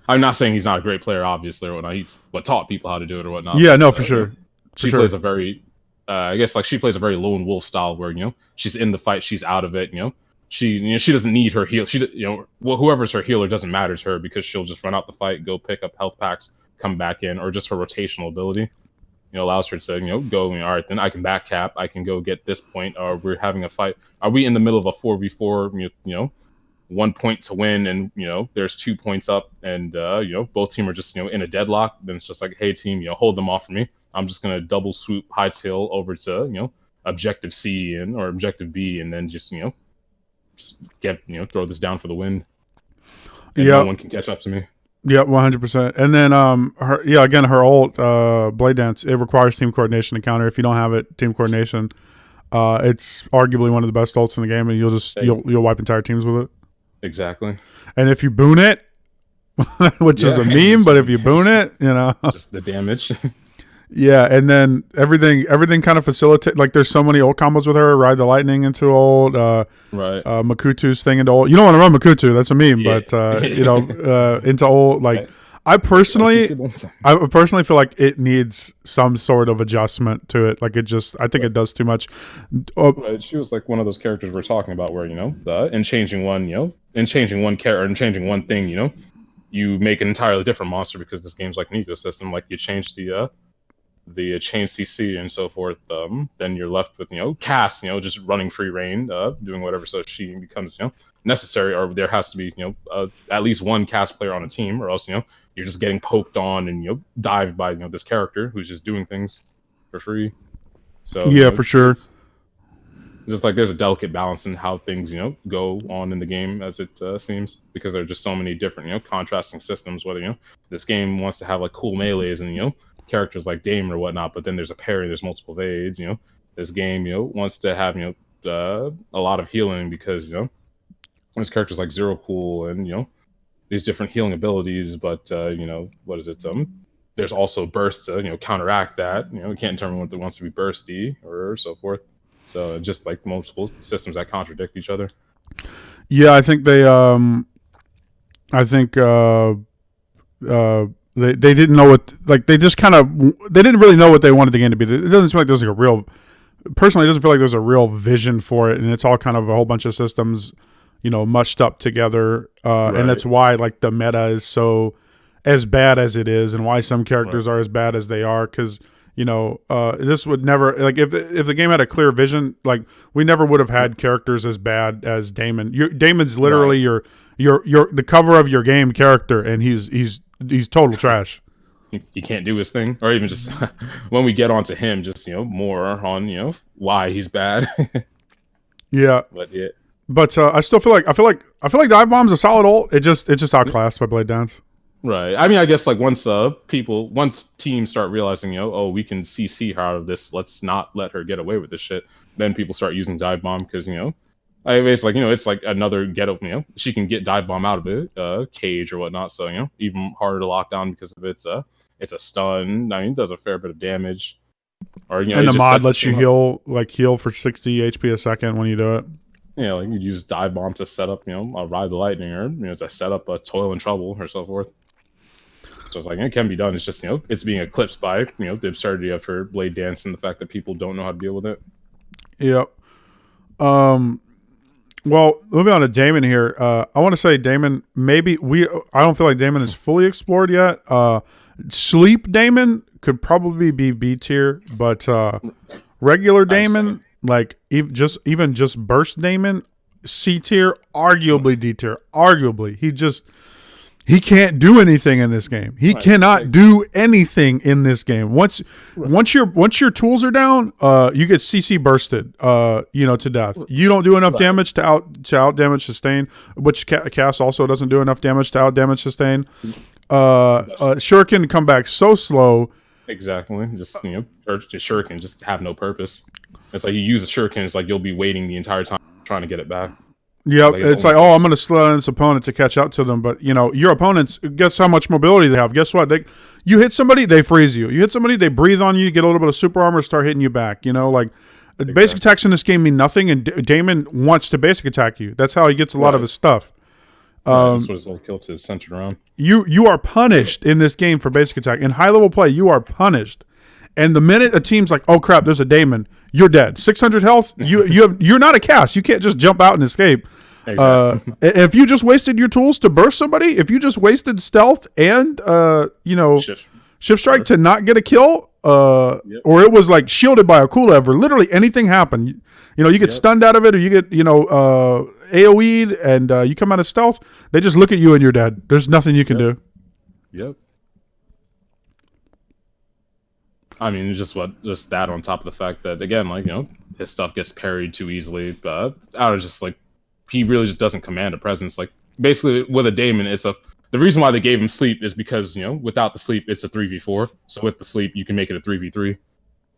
B: I'm not saying he's not a great player, obviously, or whatnot. He taught people how to do it or whatnot.
A: Yeah,
B: But
A: no, for sure, for
B: she
A: sure.
B: plays a very, I guess, like she plays a very lone wolf style where she's in the fight, she's out of it. She doesn't need her heal. Whoever's her healer doesn't matter to her because she'll just run out the fight, go pick up health packs, come back in, or just her rotational ability. Allows her to go. All right, then I can back cap. I can go get this point. Or we're having a fight. Are we in the middle of a 4v4? 1 point to win, and there's 2 points up, and both team are just in a deadlock. Then it's just like, hey team, hold them off for me. I'm just gonna double swoop hightail over to objective C or objective B, and then just get throw this down for the win. And no one can catch up to me.
A: Yeah, 100%. And then her ult blade dance, it requires team coordination to counter. If you don't have it, team coordination, it's arguably one of the best ults in the game, and you'll wipe entire teams with it.
B: Exactly.
A: And if you boon it, which is a meme, but if you boon it,
B: just the damage.
A: Yeah, and then everything kind of facilitate. Like there's so many ult combos with her. Ride the lightning into ult.
B: Right.
A: Makutu's thing into ult. You don't want to run Makutu. That's a meme. Yeah. But into ult. Like I personally feel like it needs some sort of adjustment to it. Like I think it does too much.
B: Right. She was like one of those characters we're talking about, where in changing one character and changing one thing, you make an entirely different monster because this game's like an ecosystem. Like you change the chain CC and so forth, then you're left with Cass, just running free reign, doing whatever. So she becomes necessary, or there has to be at least one Cass player on a team, or else you're just getting poked on and dived by this character who's just doing things for free. So
A: yeah, for sure.
B: It's just like there's a delicate balance in how things go on in the game, as it seems, because there are just so many different contrasting systems. Whether this game wants to have like cool melees and characters like Daemon or whatnot, but then there's a parry, there's multiple evades. This game wants to have a lot of healing because there's characters like Zero Cool and these different healing abilities, but what is it? There's also bursts to counteract that. You can't determine what wants to be bursty or so forth. So just like multiple systems that contradict each other.
A: Yeah, I think they they didn't know what, like they didn't really know what they wanted the game to be. It doesn't seem like there's like a real, personally, it doesn't feel like there's a real vision for it, and it's all kind of a whole bunch of systems, mushed up together, right. And that's why like the meta is so as bad as it is, and why some characters are as bad as they are, because this would never, like if the game had a clear vision, like we never would have had characters as bad as Daemon. Daemon's literally your the cover of your game character, and he's total trash.
B: He can't do his thing, or even just when we get onto him, just more on why he's bad.
A: Yeah, but I still feel like Dive Bomb's a solid ult. It's just outclassed by Blade Dance.
B: Right. I mean, I guess like once teams start realizing, oh, we can CC her out of this, let's not let her get away with this shit. Then people start using Dive Bomb because it's like it's like another she can get Dive Bomb out of it, cage or whatnot. So even harder to lock down because of it's a stun. I mean, it does a fair bit of damage. Or
A: and the mod lets you heal for 60 HP a second when you do it.
B: Yeah, like you'd use Dive Bomb to set up a Ride the Lightning, or to set up a Toil and Trouble or so forth. So it's like it can be done. It's just it's being eclipsed by the absurdity of her Blade Dance and the fact that people don't know how to deal with it.
A: Yep. Well, moving on to Daemon here. I want to say Daemon. I don't feel like Daemon is fully explored yet. Sleep Daemon could probably be B tier, but regular Daemon, like even just burst Daemon, C tier, arguably D tier. Arguably, he can't do anything in this game. He cannot do anything in this game. Once your tools are down, you get CC bursted, to death. You don't do enough damage to out damage sustain, which Cass also doesn't do enough damage to out damage sustain. Shuriken come back so slow.
B: Exactly. Just Shuriken just have no purpose. It's like you use a Shuriken, it's like you'll be waiting the entire time trying to get it back.
A: Yep, it's like, I'm going to slow down this opponent to catch up to them. But, your opponents, guess how much mobility they have. Guess what? You hit somebody, they freeze you. You hit somebody, they breathe on you, get a little bit of super armor, start hitting you back. Basic attacks in this game mean nothing, and Daemon wants to basic attack you. That's how he gets a lot of his stuff.
B: That's what his whole kill is centered around.
A: You are punished in this game for basic attack. In high level play, you are punished. And the minute a team's like, "Oh crap, there's a Daemon," you're dead. 600 health. You're not a cast. You can't just jump out and escape. Exactly. If you just wasted your tools to burst somebody, if you just wasted stealth and shift strike to not get a kill, or it was like shielded by a cool lever, literally anything happened. You get stunned out of it, or you get AoE'd, and you come out of stealth. They just look at you and you're dead. There's nothing you can do.
B: Yep. I mean, just that on top of the fact that, again, his stuff gets parried too easily. Out of just he really just doesn't command a presence. Like, basically with a Daemon, the reason why they gave him sleep is because, without the sleep, it's a 3v4. So with the sleep, you can make it a 3v3.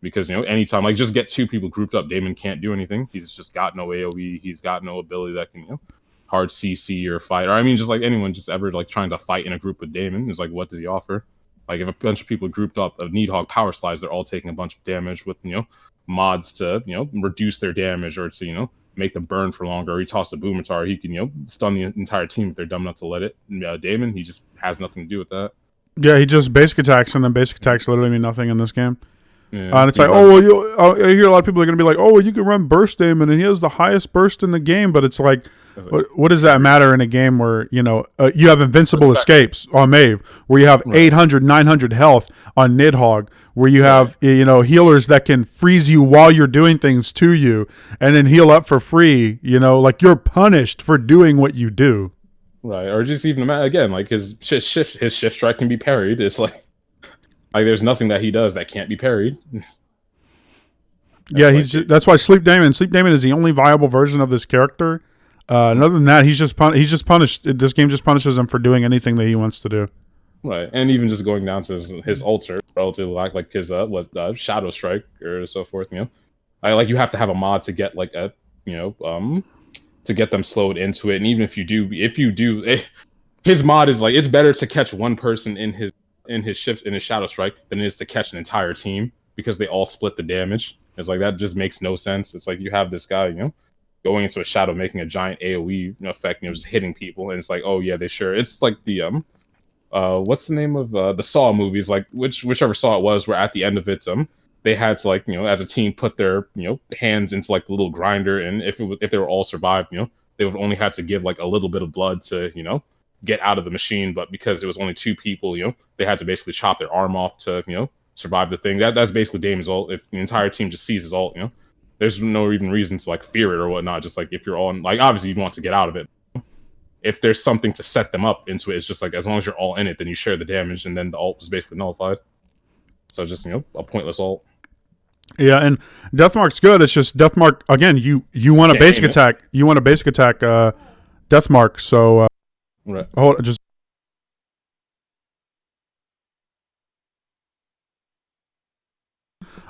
B: Because, anytime, just get two people grouped up, Daemon can't do anything. He's just got no AoE. He's got no ability that can, hard CC or fight. Or, I mean, just anyone just ever, trying to fight in a group with Daemon is what does he offer? If a bunch of people grouped up of Needhog power slides, they're all taking a bunch of damage with, mods to, reduce their damage or to, make them burn for longer. Or he tossed a Boomatar, he can, stun the entire team if they're dumb enough to let it. Daemon, he just has nothing to do with that.
A: Yeah, he just basic attacks, and then basic attacks literally mean nothing in this game.
B: Yeah,
A: and it's I hear a lot of people are going to be like, "Oh, well, you can run burst Daemon, and he has the highest burst in the game." But it's what does that matter in a game where you have invincible escapes on Maeve, where you have 800, 900 health on Nidhogg, where you have healers that can freeze you while you're doing things to you, and then heal up for free. You're punished for doing what you do.
B: Right, or just even again, his shift strike can be parried. It's there's nothing that he does that can't be parried.
A: That's why Sleep Daemon is the only viable version of this character. And other than that, he's just punished. This game just punishes him for doing anything that he wants to do.
B: Right, and even just going down to his alter, relatively his Shadow Strike or so forth. You have to have a mod to get to get them slowed into it. And even if you do, his mod is it's better to catch one person in his Shadow Strike than it is to catch an entire team, because they all split the damage. It's that just makes no sense. It's you have this guy, going into a shadow, making a giant AoE effect, just hitting people, and it's oh yeah, they sure. It's the what's the name of the Saw movies? Whichever Saw it was, where at the end of it, they had to as a team put their hands into the little grinder, and if they were all survived, they would only have to give a little bit of blood to get out of the machine. But because it was only two people, they had to basically chop their arm off to survive the thing. That's basically Daemon's ult. If the entire team just sees his ult, there's no even reason to fear it or whatnot. Just if you're all in, obviously you want to get out of it. If there's something to set them up into it, it's just as long as you're all in it, then you share the damage, and then the ult is basically nullified. So just a pointless ult.
A: Yeah, and Deathmark's good. It's just Deathmark again. You want a basic attack. You want a basic attack. Deathmark. So
B: right.
A: Hold just.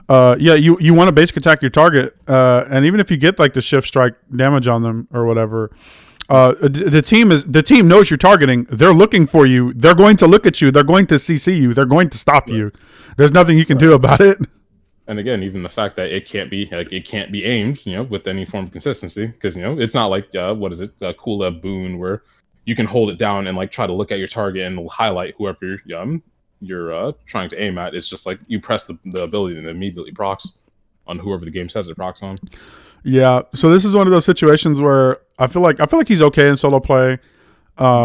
A: You want to basic attack your target, and even if you get the shift strike damage on them or whatever, the team knows you're targeting. They're looking for you. They're going to look at you. They're going to CC you. They're going to stop you. There's nothing you can do about it.
B: And again, even the fact that it can't be aimed, with any form of consistency, because it's not what is it, a cool boon where you can hold it down and try to look at your target and highlight whoever you're trying to aim at. It's just you press the ability and it immediately procs on whoever the game says it procs on.
A: Yeah, so this is one of those situations where I feel like he's okay in solo play, but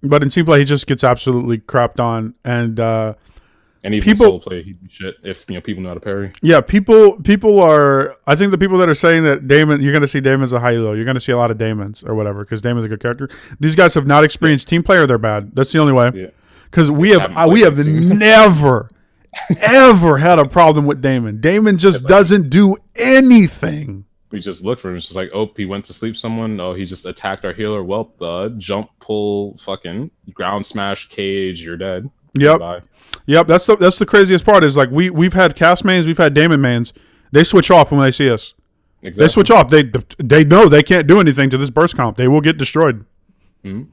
A: in team play he just gets absolutely crapped on, and
B: even solo play he'd be shit if people know how to parry.
A: Yeah, people are. I think the people that are saying that Daemon, you're going to see Daemon's a high elo. You're going to see a lot of Daemons or whatever, because Daemon's a good character. These guys have not experienced team play, or they're bad. That's the only way. Yeah. Because we have never, ever had a problem with Daemon. Daemon just doesn't do anything.
B: We just look for him. It's just oh, he went to sleep someone. Oh, he just attacked our healer. Well, jump, pull, fucking ground smash, cage, you're dead.
A: Yep.
B: Goodbye.
A: Yep. That's the craziest part is we've had cast mains, we've had Daemon mains. They switch off when they see us. Exactly. They switch off. They know they can't do anything to this burst comp. They will get destroyed.
B: Mm-hmm.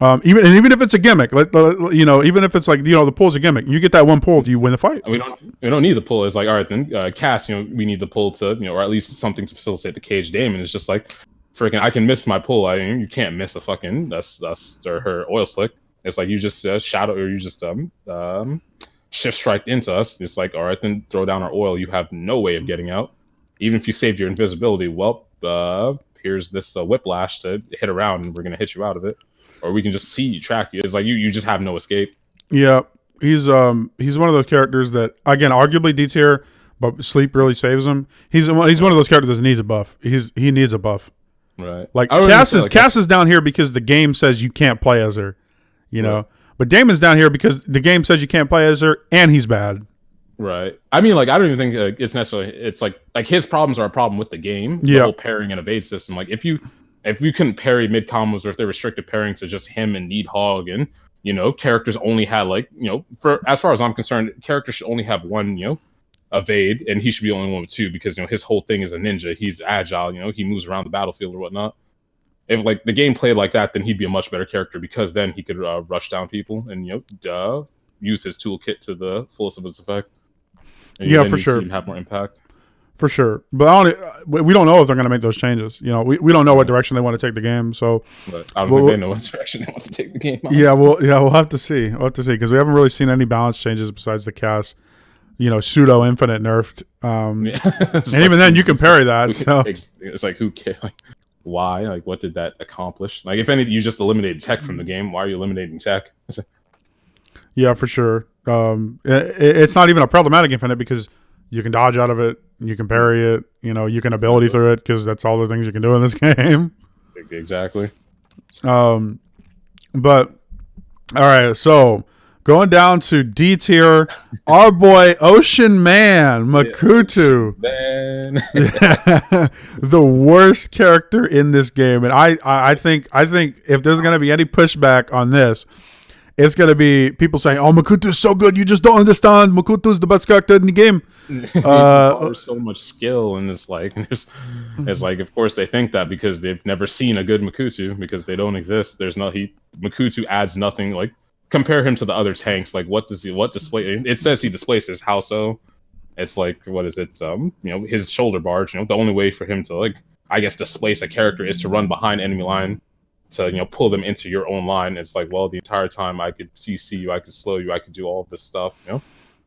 A: Even if it's a gimmick, like even if it's like the pull's a gimmick, you get that one pull, do you win the fight?
B: We don't need the pull. It's like, all right, then Cass, we need the pull to or at least something to facilitate the cage. Daemon is just like, freaking, I can miss my pull. I mean, you can't miss a fucking that's or her oil slick. It's like you just shadow or you just shift strike into us. It's like, all right, then throw down our oil. You have no way of getting out. Even if you saved your invisibility, well, here's this whiplash to hit around, and we're gonna hit you out of it, or we can just see you, track you. It's like you just have no escape.
A: Yeah, he's one of those characters that, again, arguably D tier, but sleep really saves him. He's one of those characters that needs a buff. He needs a buff.
B: Right.
A: Like Cass is down here because the game says you can't play as her,
B: Right.
A: But Damon's down here because the game says you can't play as her, and he's bad.
B: Right. I mean, like, I don't even think it's necessarily. It's like his problems are a problem with the game.
A: Yeah.
B: The whole parrying and evade system. Like, if you couldn't parry mid combos, or if they restricted parrying to just him and Need Hog, and characters only had for as far as I'm concerned, characters should only have one evade, and he should be the only one with two because his whole thing is a ninja. He's agile. He moves around the battlefield or whatnot. If like the game played like that, then he'd be a much better character because then he could rush down people and use his toolkit to the fullest of its effect. And
A: yeah, for sure.
B: Have more impact.
A: For sure, but we don't know if they're going to make those changes. We don't know what direction they want to take the game. So
B: but I don't think they know what direction they want to take the game. Honestly.
A: Yeah, we'll have to see. Because we haven't really seen any balance changes besides the Cass, pseudo infinite nerfed. And even then, you can parry that. So
B: it's like, who cares? Like, why? Like, what did that accomplish? Like, if anything, you just eliminated tech from the game. Why are you eliminating tech?
A: Yeah, for sure. It's not even a problematic infinite because you can dodge out of it, you can parry it, you can ability through it because that's all the things you can do in this game.
B: Exactly.
A: But all right, so going down to D tier, our boy Ocean Man Makuto, the worst character in this game, and I think if there's gonna be any pushback on this, it's going to be people saying, oh, Makuto's so good, you just don't understand. Makuto's the best character in the game.
B: There's so much skill, and it's like, of course they think that because they've never seen a good Makuto, because they don't exist. Makuto adds nothing. Like, compare him to the other tanks. Like, what display? It says he displaces Hauso. It's like, what is it? His shoulder barge. The only way for him to, I guess, displace a character is to run behind enemy line, to pull them into your own line. It's like, well, the entire time I could CC you, I could slow you, I could do all of this stuff.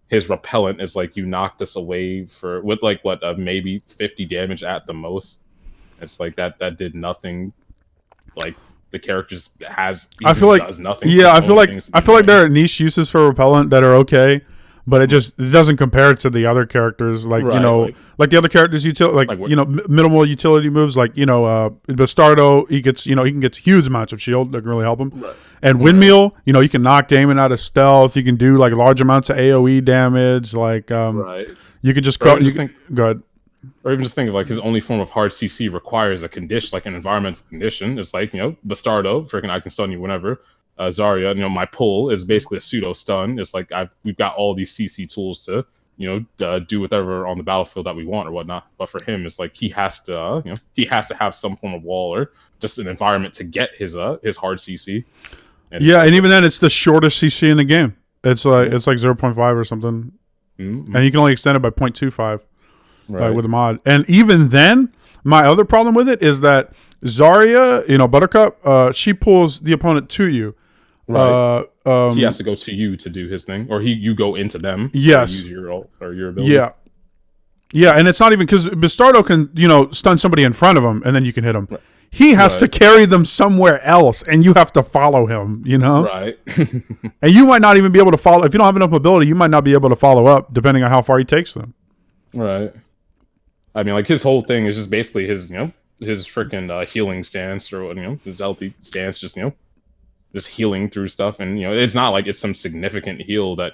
B: His repellent is like, you knocked us away with maybe 50 damage at the most. It's like that did nothing. Like, the character does nothing.
A: Yeah, I feel like there are niche uses for repellent that are okay, but it doesn't compare to the other characters. Like, right, like the other characters minimal utility moves, like Bastardo, he can get huge amounts of shield that can really help him. Right. And Windmill, you can knock Daemon out of stealth. You can do like large amounts of AoE damage. Like,
B: right.
A: You could just go ahead.
B: Or even just think of like his only form of hard CC requires a condition, like an environmental condition. It's like, Bastardo, freaking, I can stun you whenever. Zarya, my pull is basically a pseudo stun. It's like we've got all these CC tools to do whatever on the battlefield that we want or whatnot. But for him, it's like he has to have some form of wall or just an environment to get his hard CC.
A: And even then, it's the shortest CC in the game. It's like 0.5 or something, and you can only extend it by 0.25 with a mod. And even then, my other problem with it is that Zarya, Buttercup, she pulls the opponent to you.
B: Right. He has to go to you to do his thing, or you go into them.
A: Yes.
B: To use your ability.
A: Yeah. Yeah, and it's not even because Bastardo can stun somebody in front of him, and then you can him. Right. He has to carry them somewhere else, and you have to follow him.
B: Right.
A: And you might not even be able to follow if you don't have enough mobility. You might not be able to follow up, depending on how far he takes them.
B: Right. I mean, like, his whole thing is just basically his freaking healing stance, or his healthy stance, just healing through stuff. And it's not like it's some significant heal that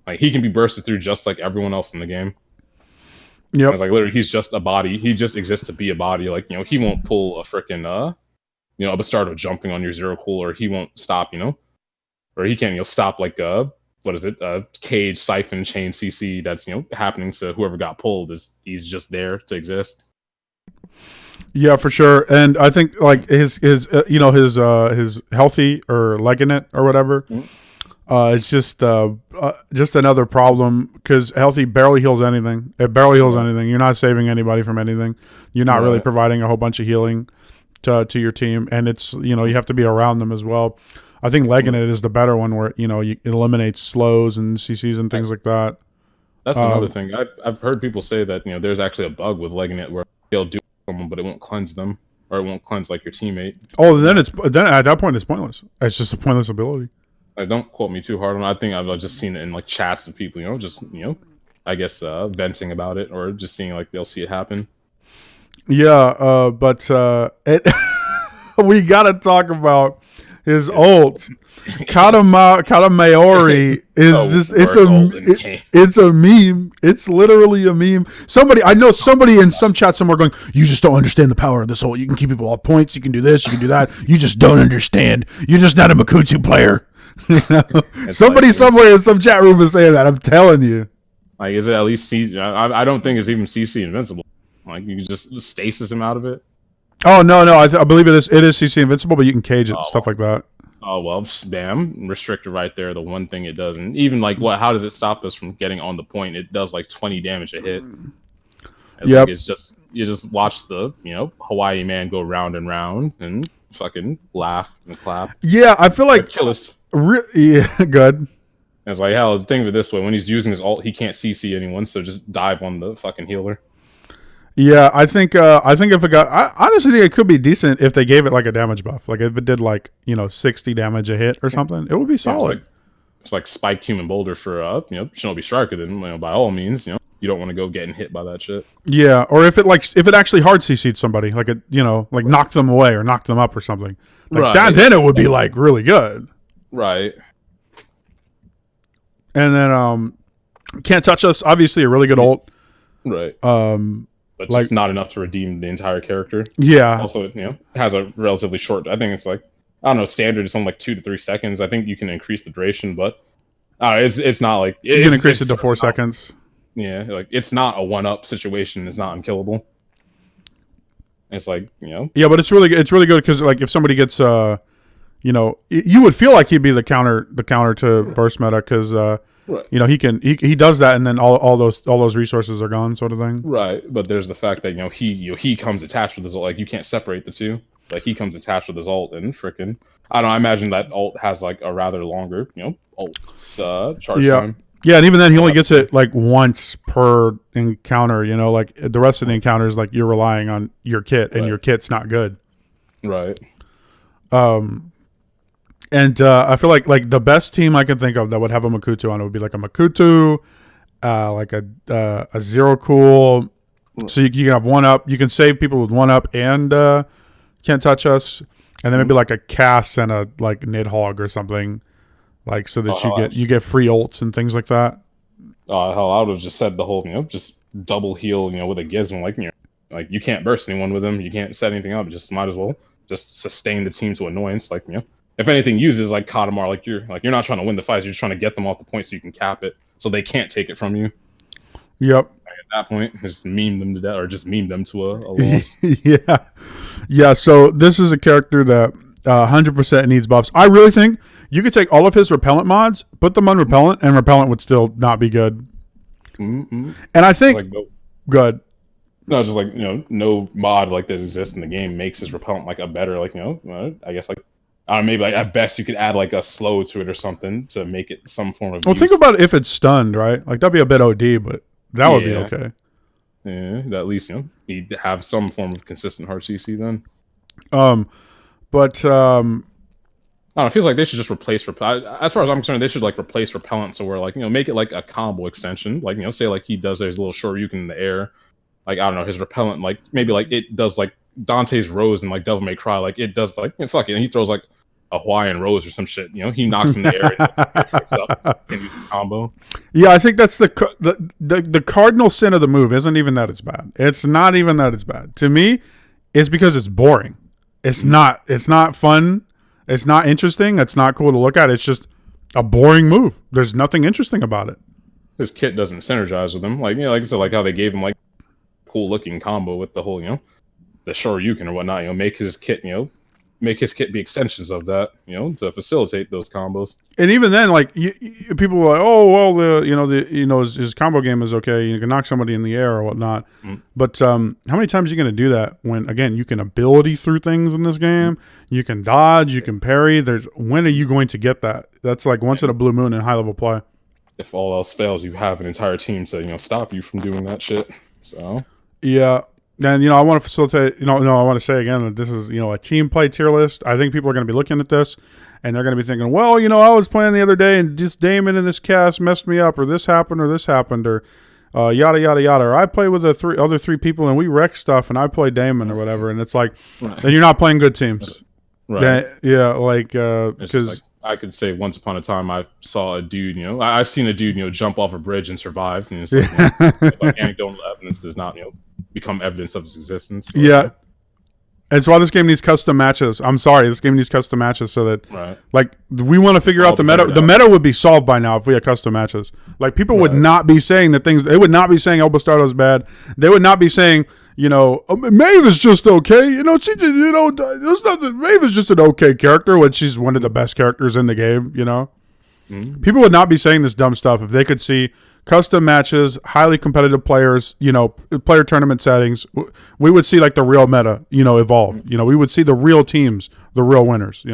B: like he can be bursted through just like everyone else in the game.
A: Yeah,
B: it's like literally he's just a body. He just exists to be a body. Like, he won't pull a freaking a Bastardo jumping on your zero cool, or he won't stop, or he can't stop like a cage siphon chain CC that's happening to whoever got pulled. He's just there to exist.
A: Yeah, for sure. And I think like his healthy or legging it or whatever.
B: Mm.
A: It's just another problem because healthy barely heals anything. It barely heals
B: Right.
A: anything. You're not saving anybody from anything. You're not really
B: Right.
A: providing a whole bunch of healing to your team, and it's you have to be around them as well. I think legging it is the better one where it eliminates slows and CCs and things like that.
B: That's another
A: Um,
B: thing. I've heard people say that there's actually a bug with legging it where they'll do someone, but it won't cleanse them, or it won't cleanse like your teammate.
A: oh, then at that point it's pointless. It's just a pointless ability.
B: Like, don't quote me too hard on it. I think I've just seen it in like chats of people, just I guess venting about it or just seeing like they'll see it happen.
A: Yeah, but we gotta talk about his ult. Katamaori is just it's a meme. It's literally a meme. I know somebody in some chat somewhere going, you just don't understand the power of this ult. You can keep people off points, you can do this, you can do that. You just don't understand. You're just not a Makutu player. Somebody
B: like,
A: somewhere in some chat room is saying that. I'm telling you.
B: Like, is it at least CC? I don't think it's even CC invincible. Like, you can just stasis him out of it.
A: Oh no, I believe it is CC invincible, but you can cage it and stuff like that.
B: Oh well, bam, restricted right there. The one thing it does, and even like how does it stop us from getting on the point? It does like 20 damage a hit. It's just you just watch the Hawaii man go round and round and fucking laugh and clap.
A: Yeah, I feel like
B: kill us.
A: Yeah, good.
B: It's like, hell, think of it this way: when he's using his ult, he can't CC anyone, so just dive on the fucking healer.
A: Yeah, I think if it got, I honestly think it could be decent if they gave it like a damage buff. Like if it did like 60 damage a hit or something, it would be solid.
B: It's like spiked human boulder for Shinobi Striker. Then by all means, you don't want to go getting hit by that shit.
A: Yeah, or if it actually hard CC'd somebody, like it like knocked them away or knocked them up or something. Like
B: right.
A: that, then it would be like really good.
B: Right.
A: And then Can't Touch Us, obviously a really good ult.
B: Right. But just not enough to redeem the entire character.
A: Yeah.
B: Also, it has a relatively short. I think it's like, I don't know, standard is something like 2 to 3 seconds. I think you can increase the duration, but it's not like
A: you can increase it to 4 seconds.
B: Yeah, like it's not a 1-up situation. It's not unkillable. It's like
A: Yeah, but it's really good because like if somebody gets you would feel like he'd be the counter to burst meta because
B: right.
A: He does that and then all those resources are gone, sort of thing.
B: Right, but there's the fact that he comes attached with his ult. Like you can't separate the two. Like he comes attached with his ult and freaking I don't know. I imagine that ult has like a rather longer ult charge time.
A: Yeah, and even then he only gets it like once per encounter. Like the rest of the encounters, like you're relying on your kit and your kit's not good.
B: Right.
A: And I feel like the best team I can think of that would have a Makutu on it would be like a Makutu, like a Zero Cool. So you can have 1-up. You can save people with 1-up and Can't Touch Us, and then maybe like a Cass and a like Nidhogg or something, like so that you get free ults and things like that.
B: Hell, I would have just said the whole just double heal with a Gizmo like you can't burst anyone with him. You can't set anything up. Just might as well just sustain the team to annoyance. Like if anything, uses like Katamar, like you're not trying to win the fights, you're trying to get them off the point so you can cap it, so they can't take it from you.
A: Yep.
B: At that point, just meme them to death, or just meme them to a loss.
A: Yeah. So this is a character that 100% needs buffs. I really think you could take all of his repellent mods, put them on repellent, and repellent would still not be good.
B: Mm-hmm.
A: And I think good.
B: No, just like no mod like that exists in the game makes his repellent like a better I guess like. Maybe like at best you could add like a slow to it or something to make it some form of.
A: Well, think about it if it's stunned, right? Like that'd be a bit OD, but that would be okay.
B: Yeah, at least he'd have some form of consistent hard CC then.
A: But
B: I don't know. It feels like they should just replace as far as I'm concerned, they should like replace repellent so where like make it like a combo extension. Like say like he does his little Shoryuken in the air. Like I don't know, his repellent like maybe like it does like Dante's Rose and like Devil May Cry, like it does like fuck it, and he throws like a Hawaiian Rose or some shit. He knocks in the air and up and uses a combo.
A: Yeah, I think that's the cardinal sin of the move. Isn't even that it's bad. It's not even that it's bad. To me, it's because it's boring. It's not fun. It's not interesting. It's not cool to look at. It's just a boring move. There's nothing interesting about it.
B: His kit doesn't synergize with him. Like like I said, like how they gave him like cool looking combo with the whole the Shoryuken or whatnot. Make his kit, make his kit be extensions of that, to facilitate those combos.
A: And even then, like people were like, "Oh, well, his combo game is okay. You can knock somebody in the air or whatnot." But how many times are you going to do that? When again, you can ability through things in this game. You can dodge. You can parry. When are you going to get that? That's like once in a blue moon in high level play.
B: If all else fails, you have an entire team to stop you from doing that shit. So
A: yeah. And, I want to facilitate, I want to say again that this is, a team play tier list. I think people are going to be looking at this and they're going to be thinking, well, I was playing the other day and just Daemon in this cast messed me up, or this happened, or yada, yada, yada. Or I play with the other three people and we wreck stuff and I play Daemon or whatever. And it's like, then you're not playing good teams.
B: Right.
A: Because
B: I could say once upon a time I saw a dude, I've seen a dude, jump off a bridge and survive. And it's like anecdotal evidence does not, become evidence of its existence. So,
A: yeah. That's why this game needs custom matches. I'm sorry, this game needs custom matches so that, like, we want to figure out the meta. The meta would be solved by now if we had custom matches. Like, people would not be saying that things. They would not be saying El Bastardo's bad. They would not be saying, Maeve is just okay. She just, there's nothing. Maeve is just an okay character when she's one of the best characters in the game. People would not be saying this dumb stuff if they could see custom matches, highly competitive players, player tournament settings. We would see like the real meta, evolve. We would see the real teams, the real winners.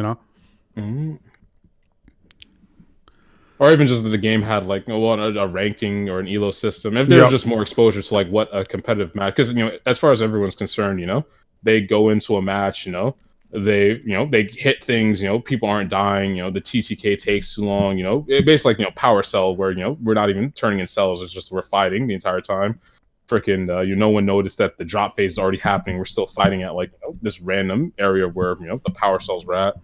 B: Or even just that the game had like a ranking or an elo system. If there's just more exposure to like what a competitive match, because as far as everyone's concerned, they go into a match, they hit things, people aren't dying, the TTK takes too long, basically like power cell where we're not even turning in cells, it's just we're fighting the entire time. Freaking no one noticed that the drop phase is already happening. We're still fighting at like this random area where the power cells were at.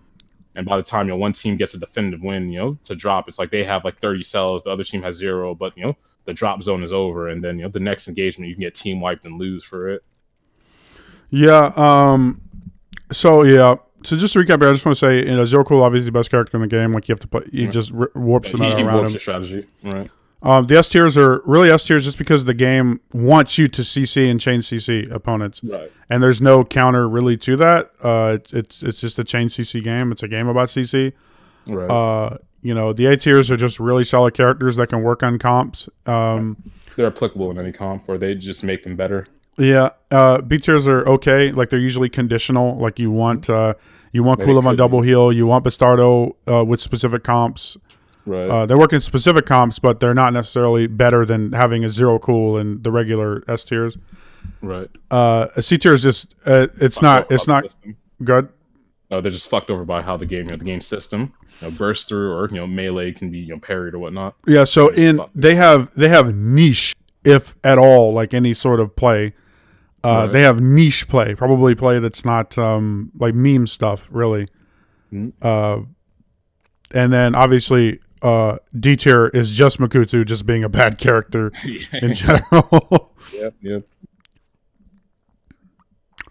B: And by the time one team gets a definitive win, to drop, it's like they have like 30 cells, the other team has 0, but the drop zone is over, and then the next engagement you can get team wiped and lose for it.
A: Yeah. So just to recap here, I just want to say, Zero Cool obviously the best character in the game. Like you have to play, he just warps the meta around him.
B: The strategy, right?
A: The S tiers are really S tiers just because the game wants you to CC and chain CC opponents,
B: right?
A: And there's no counter really to that. It's just a chain CC game. It's a game about CC.
B: Right.
A: The A tiers are just really solid characters that can work on comps.
B: They're applicable in any comp, or they just make them better.
A: Yeah. B tiers are okay. Like they're usually conditional. Like you want Kulum on double heal. You want Bastardo with specific comps.
B: Right.
A: They're working specific comps, but they're not necessarily better than having a Zero Cool in the regular S tiers.
B: Right.
A: A C tier is just it's not good.
B: They're just fucked over by how the game system bursts through, or melee can be parried or whatnot.
A: Yeah. So they have niche, if at all, like any sort of play. They have niche play, probably play that's not like meme stuff, really.
B: Mm-hmm.
A: And then obviously D tier is just Makutu just being a bad character in general.
B: Yep.